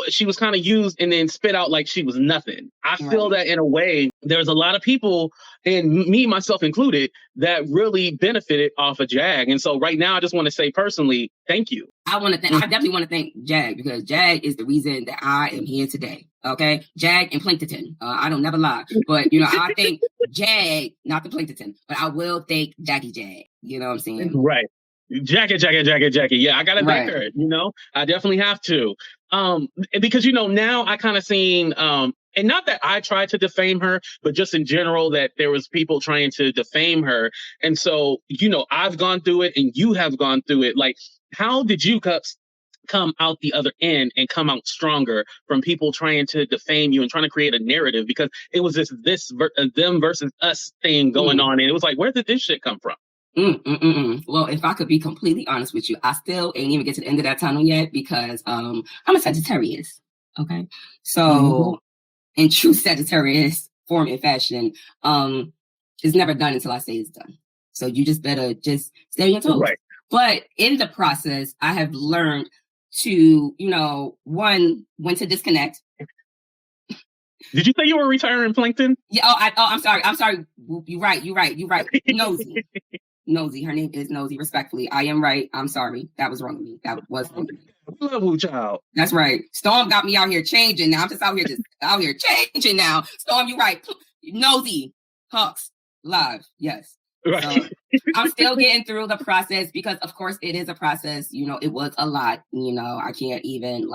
she was kind of used and then spit out like she was nothing. I feel that in a way, there's a lot of people, and me, myself included, that really benefited off of Jag. And so right now, I just want to say personally, thank you. I definitely want to thank Jag, because Jag is the reason that I am here today. Okay. Jag and Plankton. I don't never lie, but I thank Jag, not the Plankton, but I will thank Jackie Jag. You know what I'm saying? Right. Jackie. Yeah, I gotta thank her. I definitely have to. Because now I kind of seen and not that I tried to defame her, but just in general that there was people trying to defame her. And so, I've gone through it and you have gone through it. Like, how did you come out the other end and come out stronger from people trying to defame you and trying to create a narrative? Because it was them versus us thing going on. And it was like, where did this shit come from? Well, if I could be completely honest with you, I still ain't even get to the end of that tunnel yet, because I'm a Sagittarius. Okay. So in true Sagittarius form and fashion, it's never done until I say it's done. So you just better just stay on your toes. Right. But in the process, I have learned to, when to disconnect. Did you say you were retiring, Plankton? Yeah. I'm sorry. You're right. Nosy. Her name is Nosy. Respectfully, I am right. I'm sorry. That was wrong of me. That was wrong of me. Level child. That's right. Storm got me out here changing now. I'm just out here changing now. Storm, you're right. Nosy. Hawks. Live. Yes. Right. So, I'm still getting through the process, because of course it is a process. It was a lot. I can't even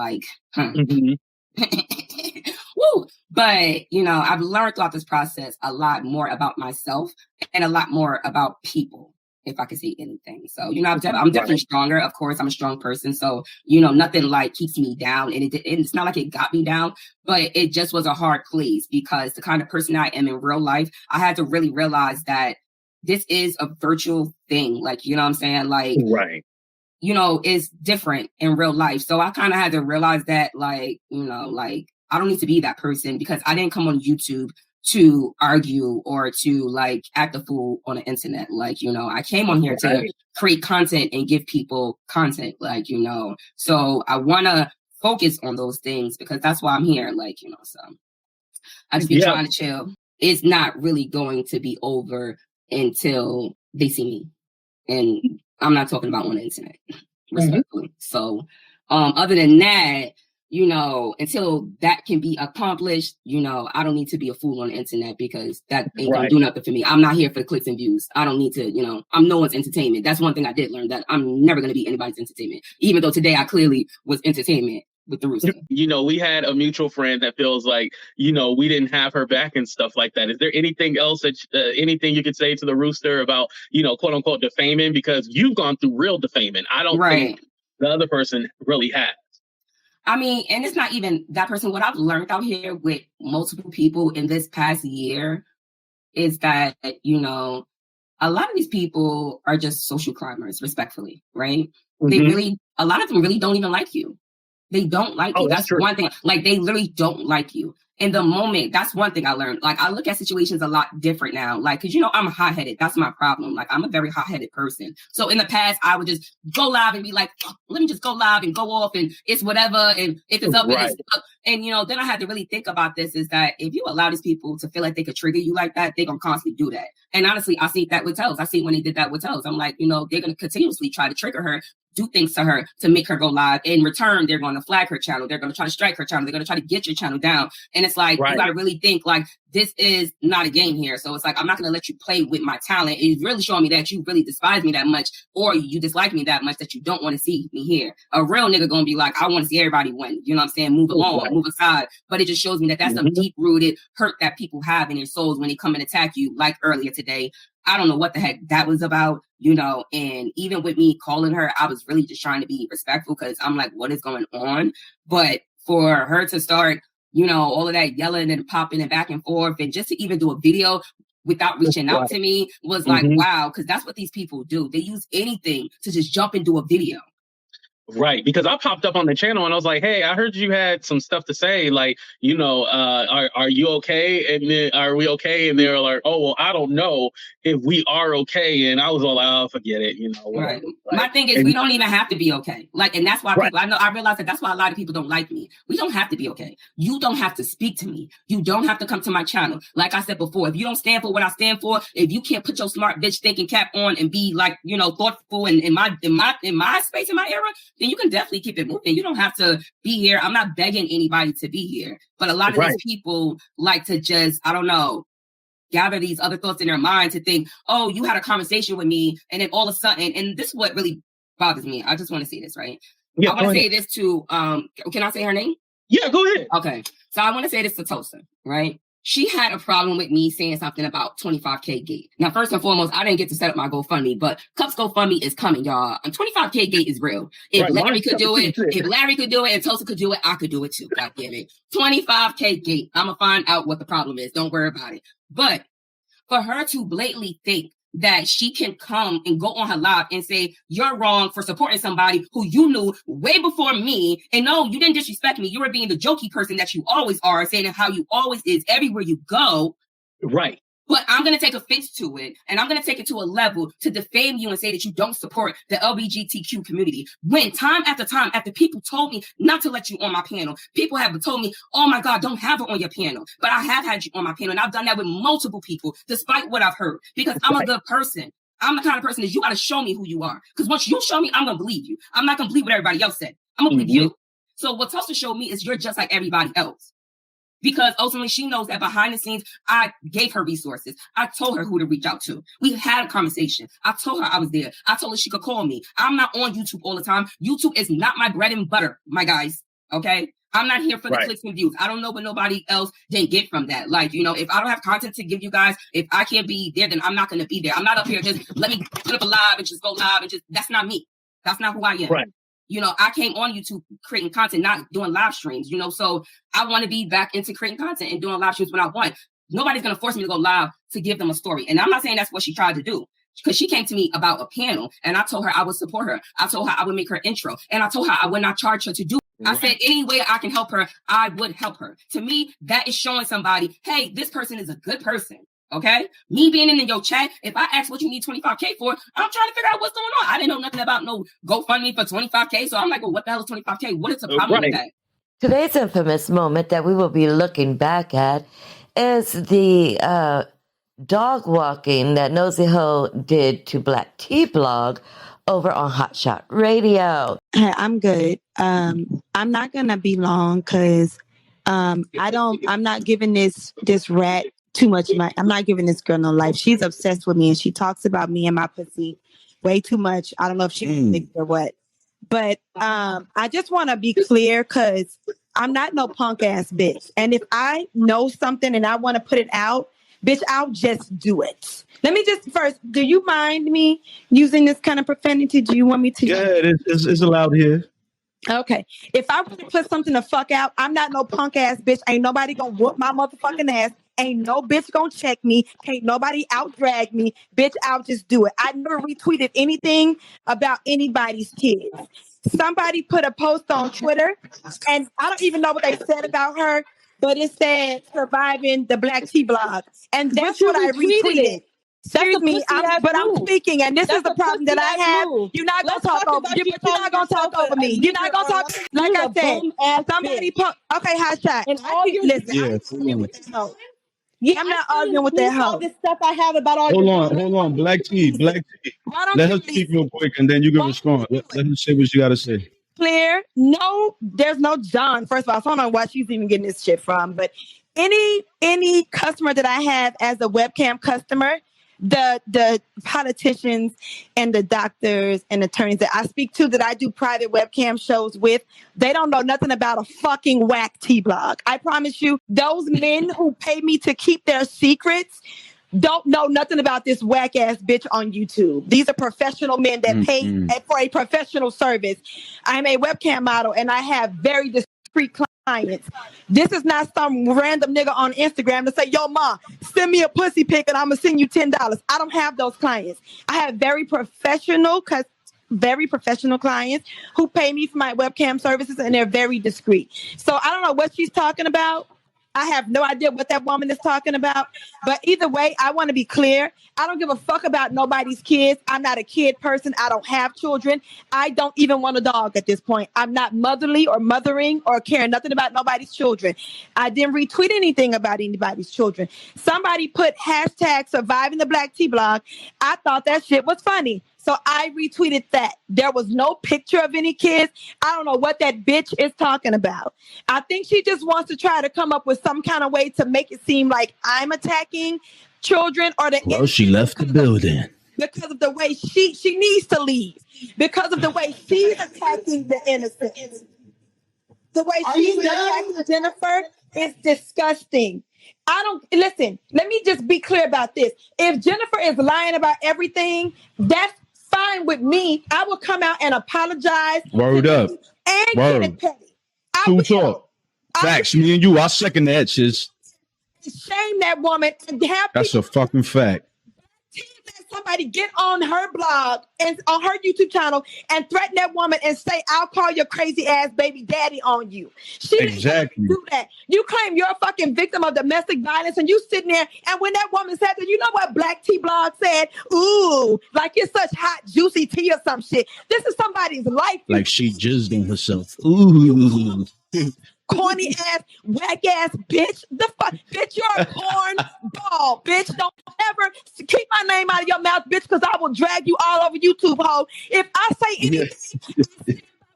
Woo! But, I've learned throughout this process a lot more about myself and a lot more about people, if I could say anything. So, I'm definitely stronger. Of course, I'm a strong person. So, nothing like keeps me down. And it's not like it got me down, but it just was a hard place, because the kind of person I am in real life, I had to really realize that this is a virtual thing. Like, you know what I'm saying? Like, right. It's different in real life. So I kind of had to realize that, like, I don't need to be that person, because I didn't come on YouTube to argue or to like act a fool on the internet. Like, I came on here to create content and give people content, like, so I want to focus on those things, because that's why I'm here. Like, so I just be trying to chill. It's not really going to be over until they see me. And I'm not talking about on the internet, respectfully. So, other than that, until that can be accomplished, I don't need to be a fool on the internet, because that ain't gonna do nothing for me. I'm not here for the clicks and views. I don't need to, I'm no one's entertainment. That's one thing I did learn, that I'm never gonna be anybody's entertainment, even though today I clearly was entertainment with the rooster. We had a mutual friend that feels like, we didn't have her back and stuff like that. Is there anything else anything you could say to the rooster about, quote unquote defaming? Because you've gone through real defaming. I don't think the other person really has. I mean, and it's not even that person. What I've learned out here with multiple people in this past year is that, a lot of these people are just social climbers, respectfully, right? A lot of them really don't even like you. They don't like you. That's one thing. Like, they literally don't like you. In the moment, that's one thing I learned. Like, I look at situations a lot different now. Like, because, I'm hot-headed. That's my problem. Like, I'm a very hot-headed person. So in the past, I would just go live and be like, let me just go live and go off, and it's whatever. And if it's up, it's up. And, then I had to really think about this, is that if you allow these people to feel like they could trigger you like that, they're going to constantly do that. And honestly, I see that with Tels. I see when they did that with Tels. I'm like, they're going to continuously try to trigger her, do things to her to make her go live. In return, they're going to flag her channel. They're going to try to strike her channel. They're going to try to get your channel down. And it's like, you got to really think like, this is not a game here. So it's like, I'm not going to let you play with my talent. It's really showing me that you really despise me that much, or you dislike me that much that you don't want to see me here. A real nigga going to be like, I want to see everybody win. You know what I'm saying? Move along, move aside. But it just shows me that that's some deep rooted hurt that people have in their souls when they come and attack you. Like earlier today, I don't know what the heck that was about, you know, and even with me calling her, I was really just trying to be respectful because I'm like, what is going on? But for her to start, you know, all of that yelling and popping and back and forth, and just to even do a video without reaching out to me was like, wow, because that's what these people do. They use anything to just jump into a video. Right, because I popped up on the channel and I was like, "Hey, I heard you had some stuff to say. Like, you know, are you okay? And then, are we okay?" And they're like, "Oh, well, I don't know if we are okay." And I was all like, "Oh, forget it," you know. Whatever. Right. My thing is, we don't even have to be okay. Like, and that's why people. I realize that that's why a lot of people don't like me. We don't have to be okay. You don't have to speak to me. You don't have to come to my channel. Like I said before, if you don't stand for what I stand for, if you can't put your smart bitch thinking cap on and be like, you know, thoughtful in my space, in my era, then you can definitely keep it moving. You don't have to be here. I'm not begging anybody to be here. But a lot of these people like to just, I don't know, gather these other thoughts in their mind to think, oh, you had a conversation with me, and then all of a sudden, and this is what really bothers me. I just want to say this, right? Yeah, I want to say this to, can I say her name? Yeah, go ahead. Okay. So I want to say this to Tosa, right? She had a problem with me saying something about 25K gate. Now, first and foremost, I didn't get to set up my GoFundMe, but Cups GoFundMe is coming, y'all. And 25K gate is real. If Larry could do it, and Tosa could do it, I could do it too. God damn it. 25K gate. I'm going to find out what the problem is. Don't worry about it. But for her to blatantly think that she can come and go on her live and say, you're wrong for supporting somebody who you knew way before me. And no, you didn't disrespect me. You were being the jokey person that you always are, saying how you always is everywhere you go. Right. But I'm going to take offense to it, and I'm going to take it to a level to defame you and say that you don't support the LGBTQ community. When time, after people told me not to let you on my panel, people have told me, oh my God, don't have her on your panel. But I have had you on my panel, and I've done that with multiple people, despite what I've heard, because I'm a good person. I'm the kind of person that you got to show me who you are. Because once you show me, I'm going to believe you. I'm not going to believe what everybody else said. I'm going to believe you. So what Tulsa showed me is you're just like everybody else. Because ultimately she knows that behind the scenes, I gave her resources. I told her who to reach out to. We had a conversation. I told her I was there. I told her she could call me. I'm not on YouTube all the time. YouTube is not my bread and butter, my guys. Okay? I'm not here for the clicks and views. I don't know what nobody else didn't get from that. Like, you know, if I don't have content to give you guys, if I can't be there, then I'm not going to be there. I'm not up here just let me put up a live and just go live and just, that's not me. That's not who I am. Right. You know, I came on YouTube creating content, not doing live streams, you know, so I want to be back into creating content and doing live streams when I want. Nobody's going to force me to go live to give them a story. And I'm not saying that's what she tried to do, because she came to me about a panel and I told her I would support her. I told her I would make her intro, and I told her I would not charge her to do it. I said, any way I can help her, I would help her. To me, that is showing somebody, hey, this person is a good person. Okay, me being in your chat, if I ask what you need 25K for, I'm trying to figure out what's going on. I didn't know nothing about no GoFundMe for 25K. So I'm like, well, what the hell is 25K? What is the problem with that? Today's infamous moment that we will be looking back at is the dog walking that Nosy Ho did to Black Tea Blog over on Hotshot Radio. I'm good. I'm not gonna be long because I'm not giving this rat too much. I'm not giving this girl no life. She's obsessed with me and she talks about me and my pussy way too much. I don't know if she thinks or what, but I just want to be clear because I'm not no punk ass bitch. And if I know something and I want to put it out, bitch, I'll just do it. Let me just first, do you mind me using this kind of profanity? Do you want me to? Yeah, it's allowed here. Okay. If I want to put something the fuck out, I'm not no punk ass bitch. Ain't nobody gonna whoop my motherfucking ass. Ain't no bitch gonna check me. Can't nobody out drag me. Bitch, I'll just do it. I never retweeted anything about anybody's kids. Somebody put a post on Twitter, and I don't even know what they said about her, but it said surviving the Black Tea Blog. And that's what I retweeted. Excuse me, I'm speaking, and this is the problem that I have. You're not gonna talk over me. You're not gonna talk over me. You're not gonna talk. Like I said, somebody put. Okay, hot shot. And all you listen. Yeah, I'm not arguing with that hoe. This stuff I have about all. Hold on, Black Tea. Let her speak real quick, and then you can respond. Let her say what you gotta say. Clear? No, there's no John. First of all, I don't know why she's even getting this shit from, but any customer that I have as a webcam customer, the politicians and the doctors and attorneys that I speak to, that I do private webcam shows with, they don't know nothing about a fucking whack T-blog. I promise you, those men who pay me to keep their secrets don't know nothing about this whack ass bitch on YouTube. These are professional men that pay for a professional service. I'm a webcam model and I have very discreet clients. This is not some random nigga on Instagram to say, yo, ma, send me a pussy pic and I'm gonna send you $10. I don't have those clients. I have very professional clients who pay me for my webcam services and they're very discreet. So I don't know what she's talking about. I have no idea what that woman is talking about. But either way, I want to be clear. I don't give a fuck about nobody's kids. I'm not a kid person. I don't have children. I don't even want a dog at this point. I'm not motherly or mothering or caring nothing about nobody's children. I didn't retweet anything about anybody's children. Somebody put hashtag surviving the black tea blog. I thought that shit was funny. So I retweeted that. There was no picture of any kids. I don't know what that bitch is talking about. I think she just wants to try to come up with some kind of way to make it seem like I'm attacking children or the. Well, she left the building. Because of the way she needs to leave. Because of the way she's attacking the innocent. The way she's attacking Jennifer is disgusting. Listen, let me just be clear about this. If Jennifer is lying about everything, that's fine with me. I will come out and apologize. Word up. And Word. Kenneth Petty. True talk. Facts. Me and you, I second that, sis. Shame that woman and have That's a fucking fact. somebody get on her blog and on her YouTube channel and threaten that woman and say, I'll call your crazy ass baby daddy on you. She exactly didn't do that. You claim you're a fucking victim of domestic violence and you sitting there, and when that woman said that, you know what Black Tea Blog said? Ooh, like it's such hot, juicy tea or some shit. This is somebody's life. Like she jizzed on herself. Ooh. Corny ass, whack ass bitch. The fuck, bitch, you're a porn ball, bitch. Don't ever keep my name out of your mouth, bitch, because I will drag you all over YouTube, ho. If I say anything,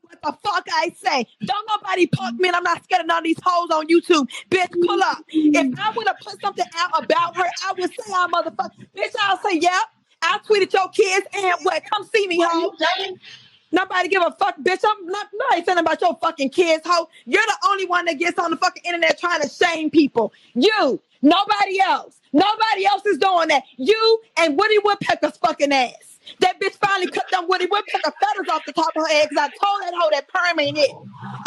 what the fuck I say? Don't nobody punk me, and I'm not scared of none of these hoes on YouTube, bitch. Pull up. If I would have put something out about her, I would say, "I motherfucker, bitch." I'll say, "Yep, I tweeted your kids and what? Come see me, ho." Nobody give a fuck, bitch. I'm not saying about your fucking kids, ho. You're the only one that gets on the fucking internet trying to shame people. You, nobody else. Nobody else is doing that. You and Woody Woodpecker's fucking ass. That bitch finally cut them Woody Woodpecker feathers off the top of her head because I told that hoe that perm ain't it.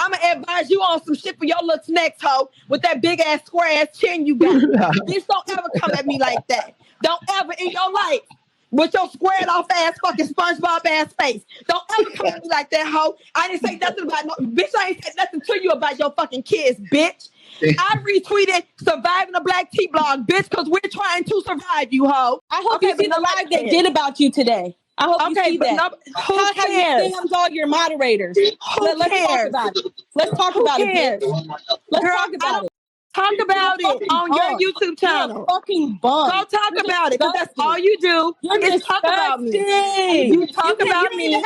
I'm going to advise you on some shit for your little snacks, hoe, with that big ass square ass chin you got. Bitch, don't ever come at me like that. Don't ever in your life. With your squared off ass fucking SpongeBob ass face. Don't ever come at me like that, hoe. I didn't say nothing about no bitch. I ain't said nothing to you about your fucking kids, bitch. I retweeted surviving the Black Tea Blog, bitch, because we're trying to survive you, hoe. I hope you see the live they did about you today. I hope you see that. Who cares? How all your moderators. Let's talk about it. Let's talk about it. Let's talk about it. Talk about it on your YouTube channel. Fucking bum. Go talk about it, because that's all you do. Is talk about me. You talk about me. You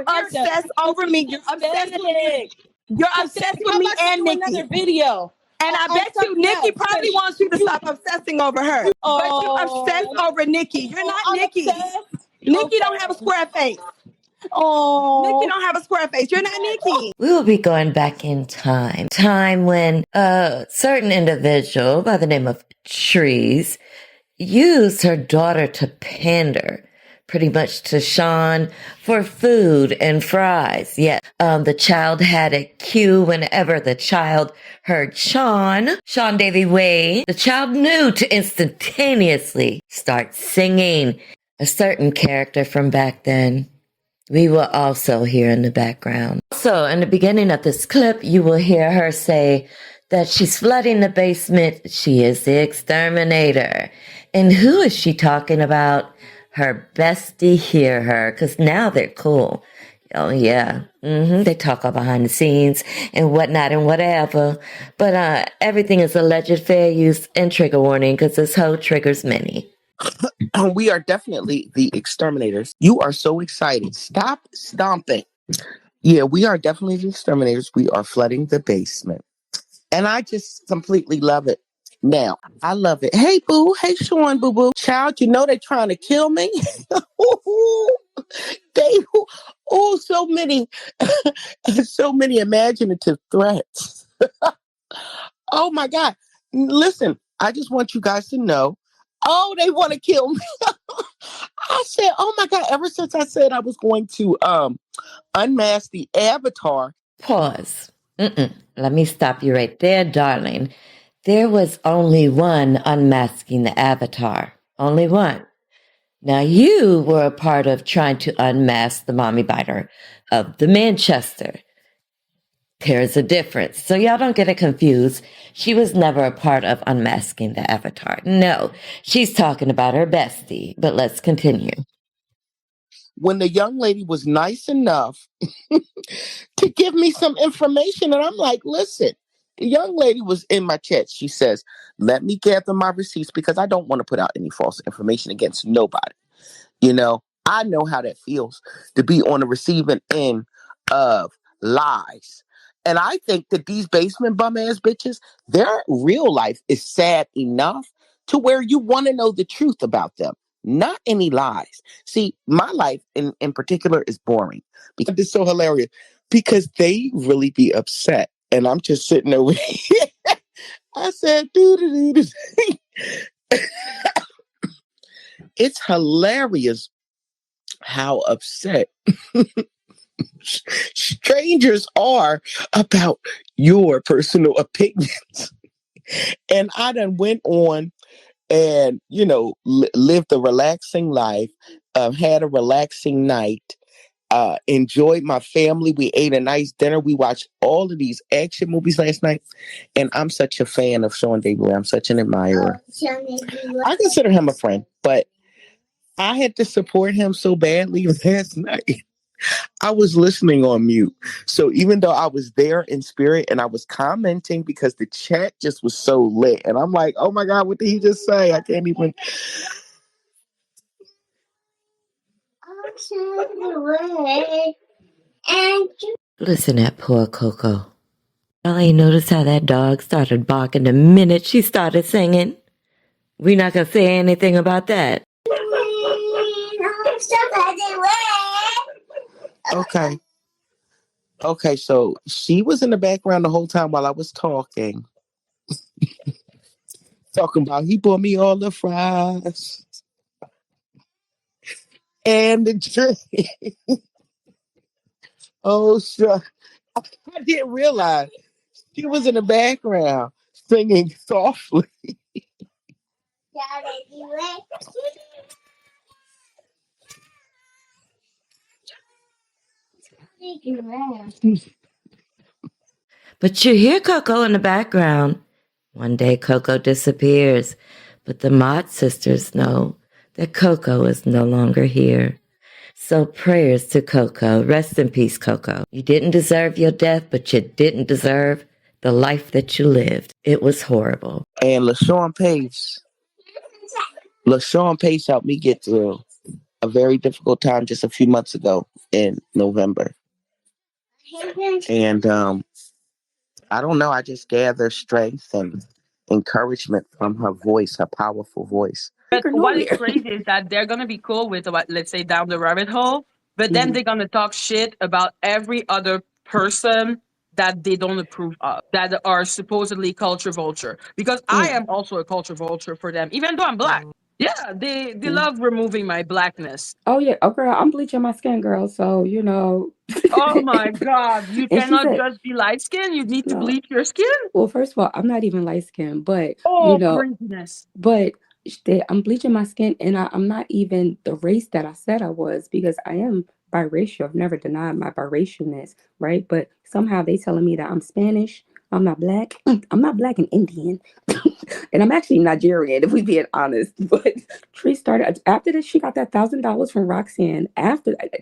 obsess over me. You're obsessed with me. You're obsessed with me and Nikki. Another video. And I bet you Nikki probably wants you to stop obsessing over her. But you're obsessed over Nikki. You're not Nikki. Nikki don't have a square face. Oh, Nikki don't have a square face. You're not Nikki. We will be going back in time when a certain individual by the name of Trees used her daughter to pander pretty much to Sean for food and fries. Yeah, the child had a cue whenever the child heard Sean Davy Wade. The child knew to instantaneously start singing. A certain character from back then we will also hear in the background. So in the beginning of this clip, you will hear her say that she's flooding the basement. She is the exterminator. And who is she talking about? Her bestie Hear Her, because now they're cool. Oh, yeah. They talk all behind the scenes and whatnot and whatever. But everything is alleged fair use and trigger warning, because this hoe triggers many. We are definitely the exterminators. You are so excited. Stop stomping. Yeah, we are definitely the exterminators. We are flooding the basement. And I just completely love it. Now, I love it. Hey, boo. Hey, Sean, boo boo. Child, you know they're trying to kill me. They, oh, so many, so many imaginative threats. Oh my God. Listen, I just want you guys to know. Oh, they want to kill me. I said, oh my God, ever since I said I was going to unmask the avatar. Pause. Let me stop you right there, darling. There was only one unmasking the avatar. Only one. Now you were a part of trying to unmask the mommy biter of the Manchester. There's a difference. So y'all don't get it confused. She was never a part of unmasking the avatar. No, she's talking about her bestie. But let's continue. When the young lady was nice enough to give me some information, and I'm like, listen, the young lady was in my chat. She says, let me gather my receipts because I don't want to put out any false information against nobody. You know, I know how that feels to be on the receiving end of lies. And I think that these basement bum ass bitches, their real life is sad enough to where you want to know the truth about them, not any lies. See, my life in particular is boring because it's so hilarious because they really be upset. And I'm just sitting over here. I said, it's hilarious how upset strangers are about your personal opinions. And I done went on and, you know, lived a relaxing life, had a relaxing night, enjoyed my family. We ate a nice dinner. We watched all of these action movies last night. And I'm such a fan of Sean Davis. I'm such an admirer. I consider him a friend, but I had to support him so badly last night. I was listening on mute. So even though I was there in spirit and I was commenting because the chat just was so lit. And I'm like, oh my God, what did he just say? I can't even. Listen at poor Coco. Y'all ain't noticed how that dog started barking the minute she started singing? We're not gonna say anything about that. Okay. Okay, so she was in the background the whole time while I was talking. Talking about he bought me all the fries and the drink. Oh, sure. I didn't realize she was in the background singing softly. But you hear Coco in the background. One day Coco disappears, but the Mott sisters know that Coco is no longer here. So prayers to Coco. Rest in peace, Coco. You didn't deserve your death, but you didn't deserve the life that you lived. It was horrible. And LaShawn Pace helped me get through a very difficult time just a few months ago in November. And I don't know, I just gather strength and encouragement from her voice, her powerful voice. But what is crazy is that they're gonna be cool with what, let's say, down the rabbit hole, but then they're gonna talk shit about every other person that they don't approve of, that are supposedly culture vulture. Because I am also a culture vulture for them, even though I'm black. Yeah, they love removing my blackness. Oh yeah, oh girl, I'm bleaching my skin, girl. So you know. Oh my God, you And she cannot said, just be light skinned. You need to no. bleach your skin. Well, first of all, I'm not even light skinned, but you Oh, know, craziness. but I'm bleaching my skin, and I'm not even the race that I said I was because I am biracial. I've never denied my biracialness, right? But somehow they telling me that I'm Spanish. I'm not black. I'm not black and Indian, and I'm actually Nigerian, if we being honest. But Tree started after this. She got that $1,000 from Roxanne.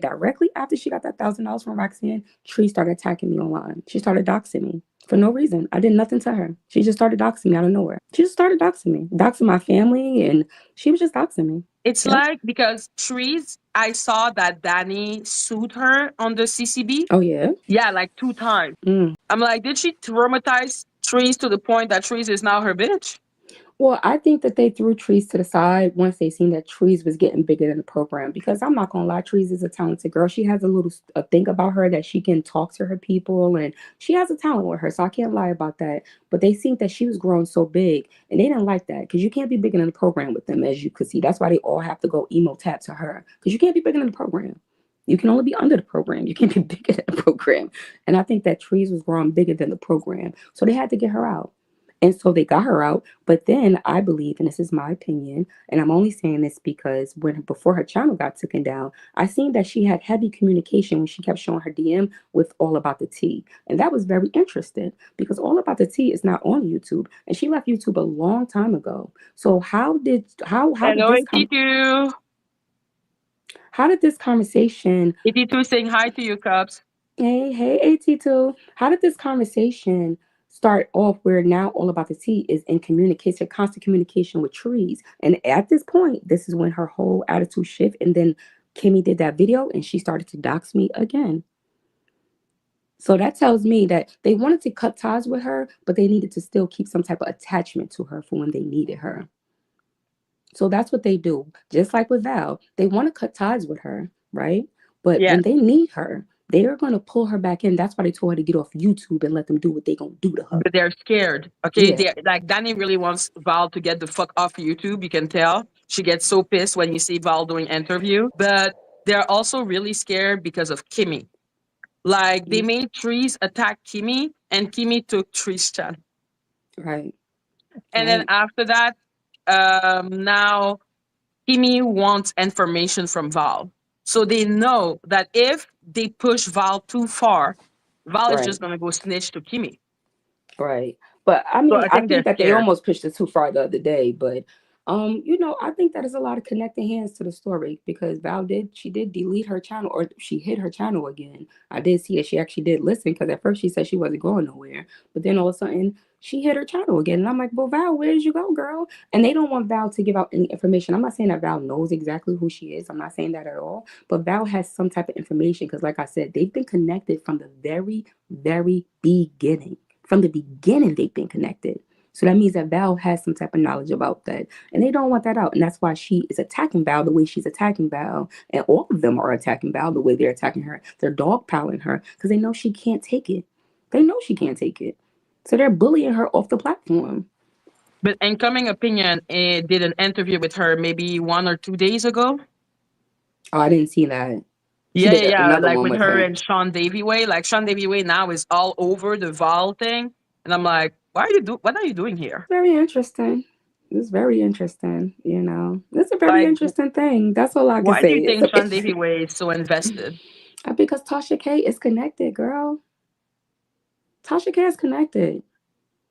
Directly after she got that $1,000 from Roxanne, Tree started attacking me online. She started doxing me for no reason. I did nothing to her. She just started doxing me out of nowhere. She just started doxing me, doxing my family, and she was just doxing me. It's like because Trees, I saw that Danny sued her on the CCB. Oh yeah. Yeah, like 2 times. I'm like, did she traumatize Trees to the point that Trees is now her bitch? Well, I think that they threw Trees to the side once they seen that Trees was getting bigger than the program. Because I'm not gonna lie, Trees is a talented girl. She has a little a thing about her that she can talk to her people, and she has a talent with her. So I can't lie about that. But they seen that she was growing so big, and they didn't like that because you can't be bigger than the program with them, as you could see. That's why they all have to go emo tap to her because you can't be bigger than the program. You can only be under the program. You can't be bigger than the program. And I think that Trees was growing bigger than the program, so they had to get her out. And so they got her out. But then I believe, and this is my opinion, and I'm only saying this because when before her channel got taken down, I seen that she had heavy communication when she kept showing her DM with All About the Tea. And that was very interesting because All About the Tea is not on YouTube. And she left YouTube a long time ago. So how did Hello, this 82. how did this conversation 82 saying hi to you, Cubs. Hey, AT2. How did this conversation start off where now All About the Tea is in communication, constant communication with Trees? And at this point, this is when her whole attitude shift. And then Kimmy did that video and she started to dox me again. So that tells me that they wanted to cut ties with her, but they needed to still keep some type of attachment to her for when they needed her. So that's what they do. Just like with Val, they want to cut ties with her, right? But Yeah. when they need her, they are going to pull her back in. That's why they told her to get off YouTube and let them do what they going to do to her. But they're scared. Okay. Yeah. They like Danny really wants Val to get the fuck off YouTube. You can tell. She gets so pissed when you see Val doing interview. But they're also really scared because of Kimmy. Like they made Trees attack Kimmy and Kimmy took Trees' channel. Right. And then after that, now Kimmy wants information from Val. So they know that if they push Val too far, Val is Right. just gonna go snitch to Kimmy. Right. But I So mean, I I think think they're that they scared. almost pushed it too far the other day. But I think that is a lot of connecting hands to the story because she did delete her channel or she hid her channel again. I did see that she actually did listen because at first she said she wasn't going nowhere. But then all of a sudden she hid her channel again. And I'm like, well, Val, where did you go, girl? And they don't want Val to give out any information. I'm not saying that Val knows exactly who she is. I'm not saying that at all. But Val has some type of information because like I said, they've been connected from the very, very beginning. From the beginning, they've been connected. So that means that Val has some type of knowledge about that. And they don't want that out. And that's why she is attacking Val the way she's attacking Val. And all of them are attacking Val the way they're attacking her. They're dogpiling her because they know she can't take it. They know she can't take it. So they're bullying her off the platform. But Incoming Opinion did an interview with her maybe 1 or 2 days ago. Oh, I didn't see that. She Yeah, did yeah, yeah. another Like one with with her her. and Sean Davy Way. Like Sean Davy Way now is all over the Val thing. And I'm like, what are you doing here? Very interesting. It's very interesting, It's a very Like, interesting thing. That's all I can why do say. you think Sean Davy Way is so invested? Because Tasha K is connected, girl. Tasha K is connected.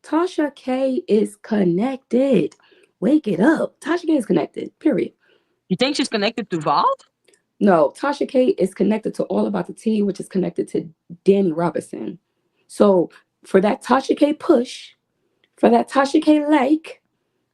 Tasha K is connected. Wake it up. Tasha K is connected. Period. You think she's connected to Val? No, Tasha K is connected to All About the Tea, which is connected to Danny Robinson. So for that Tasha K push, for that Tasha K like,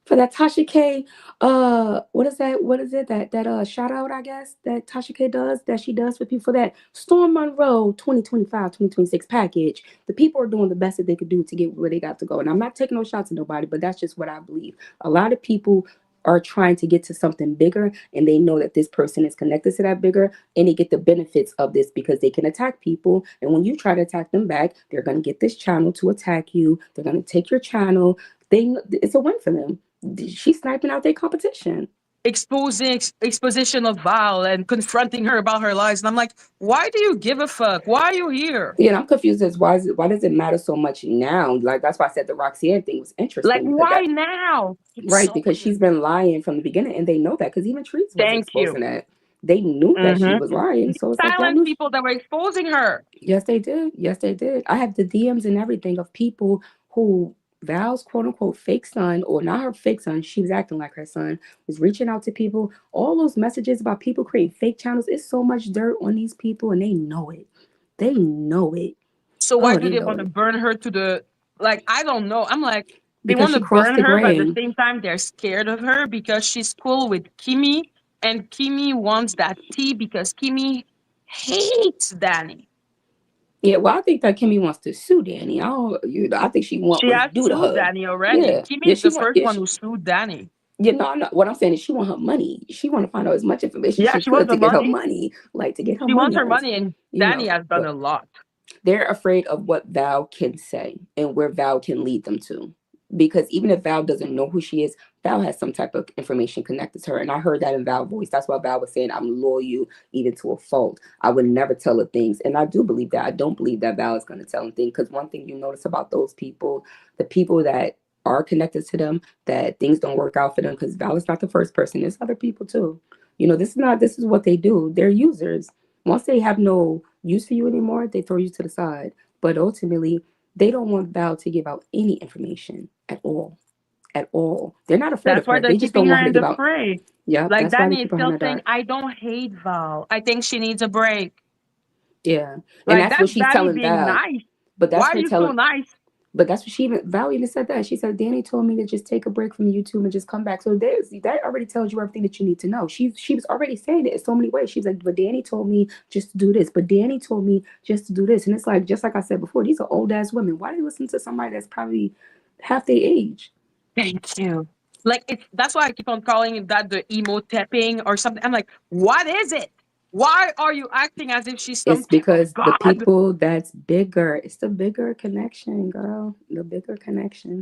for that Tasha K, what is that? What is it? That shout out, I guess, that Tasha K does, that she does for people for that Storm Monroe 2025-2026 package. The people are doing the best that they could do to get where they got to go. And I'm not taking no shots at nobody, but that's just what I believe. A lot of people are trying to get to something bigger and they know that this person is connected to that bigger and they get the benefits of this because they can attack people, and when you try to attack them back, they're going to get this channel to attack you. They're going to take your channel. It's a win for them. She's sniping out their competition. Exposition of Val and confronting her about her lies. And I'm like, why do you give a fuck? Why are you here? Yeah, and I'm confused as why does it matter so much now? Like that's why I said the Roxanne thing was Like, interesting because why now? It's right, so because she's weird. been lying from the beginning and they know that because even Trees was Thank you. exposing that. They knew that she was lying. The So it's like y'all silent knew. people that were exposing her. Yes, they did. Yes, they did. I have the DMs and everything of people who Val's quote unquote fake son, or not her fake son, she was acting like her son, was reaching out to people. All those messages about people creating fake channels, it's so much dirt on these people and they know it. They know it. So why Oh, do they they know want to it. burn her to the like? I don't know. I'm like, they Because want she to crossed burn the her, but at the grain. same time, they're scared of her because she's cool with Kimmy, and Kimmy wants that tea because Kimmy hates Danny. Yeah, well, I think that Kimmy wants to sue Danny. I think she want She what's has due to sued her. Danny already. Yeah, Kimmy yeah, is she the want. first Yeah, one who sued Danny. no, no. What I'm saying is she want her money. She want to find out as much information Yeah, she she wants could the to get her money. money, like to get her She wants money her on, money, and you Danny know. has done a But lot. they're afraid of what Val can say and where Val can lead them to. Because even if Val doesn't know who she is, Val has some type of information connected to her. And I heard that in Val's voice. That's why Val was saying, I'm loyal even to a fault. I would never tell her things. And I do believe that. I don't believe that Val is going to tell them things. Because one thing you notice about those people, the people that are connected to them, that things don't work out for them, because Val is not the first person. There's other people too. This is what they do. They're users. Once they have no use for you anymore, they throw you to the side. But ultimately, they don't want Val to give out any information at all. At all. They're not afraid That's of why her. they're They just keeping don't her want her to in give the out. fray. Yep, Like that's why they Danny is keep her still behind the saying, dark. I don't hate Val. I think she needs a break. Yeah. And Like that's what that's she's Danny telling being Val. nice. But Why that's are her you so telling nice? but that's what Val even said that. She said, Danny told me to just take a break from YouTube and just come back. So that already tells you everything that you need to know. She was already saying it in so many ways. She's like, but Danny told me just to do this. But Danny told me just to do this. And it's like, just like I said before, these are old ass women. Why do you listen to somebody that's probably half their age? Thank you. Like that's why I keep on calling that the emo tapping or something. I'm like, what is it? Why are you acting as if she's some It's type of because the god? people that's bigger, it's the bigger connection, girl. The bigger connection.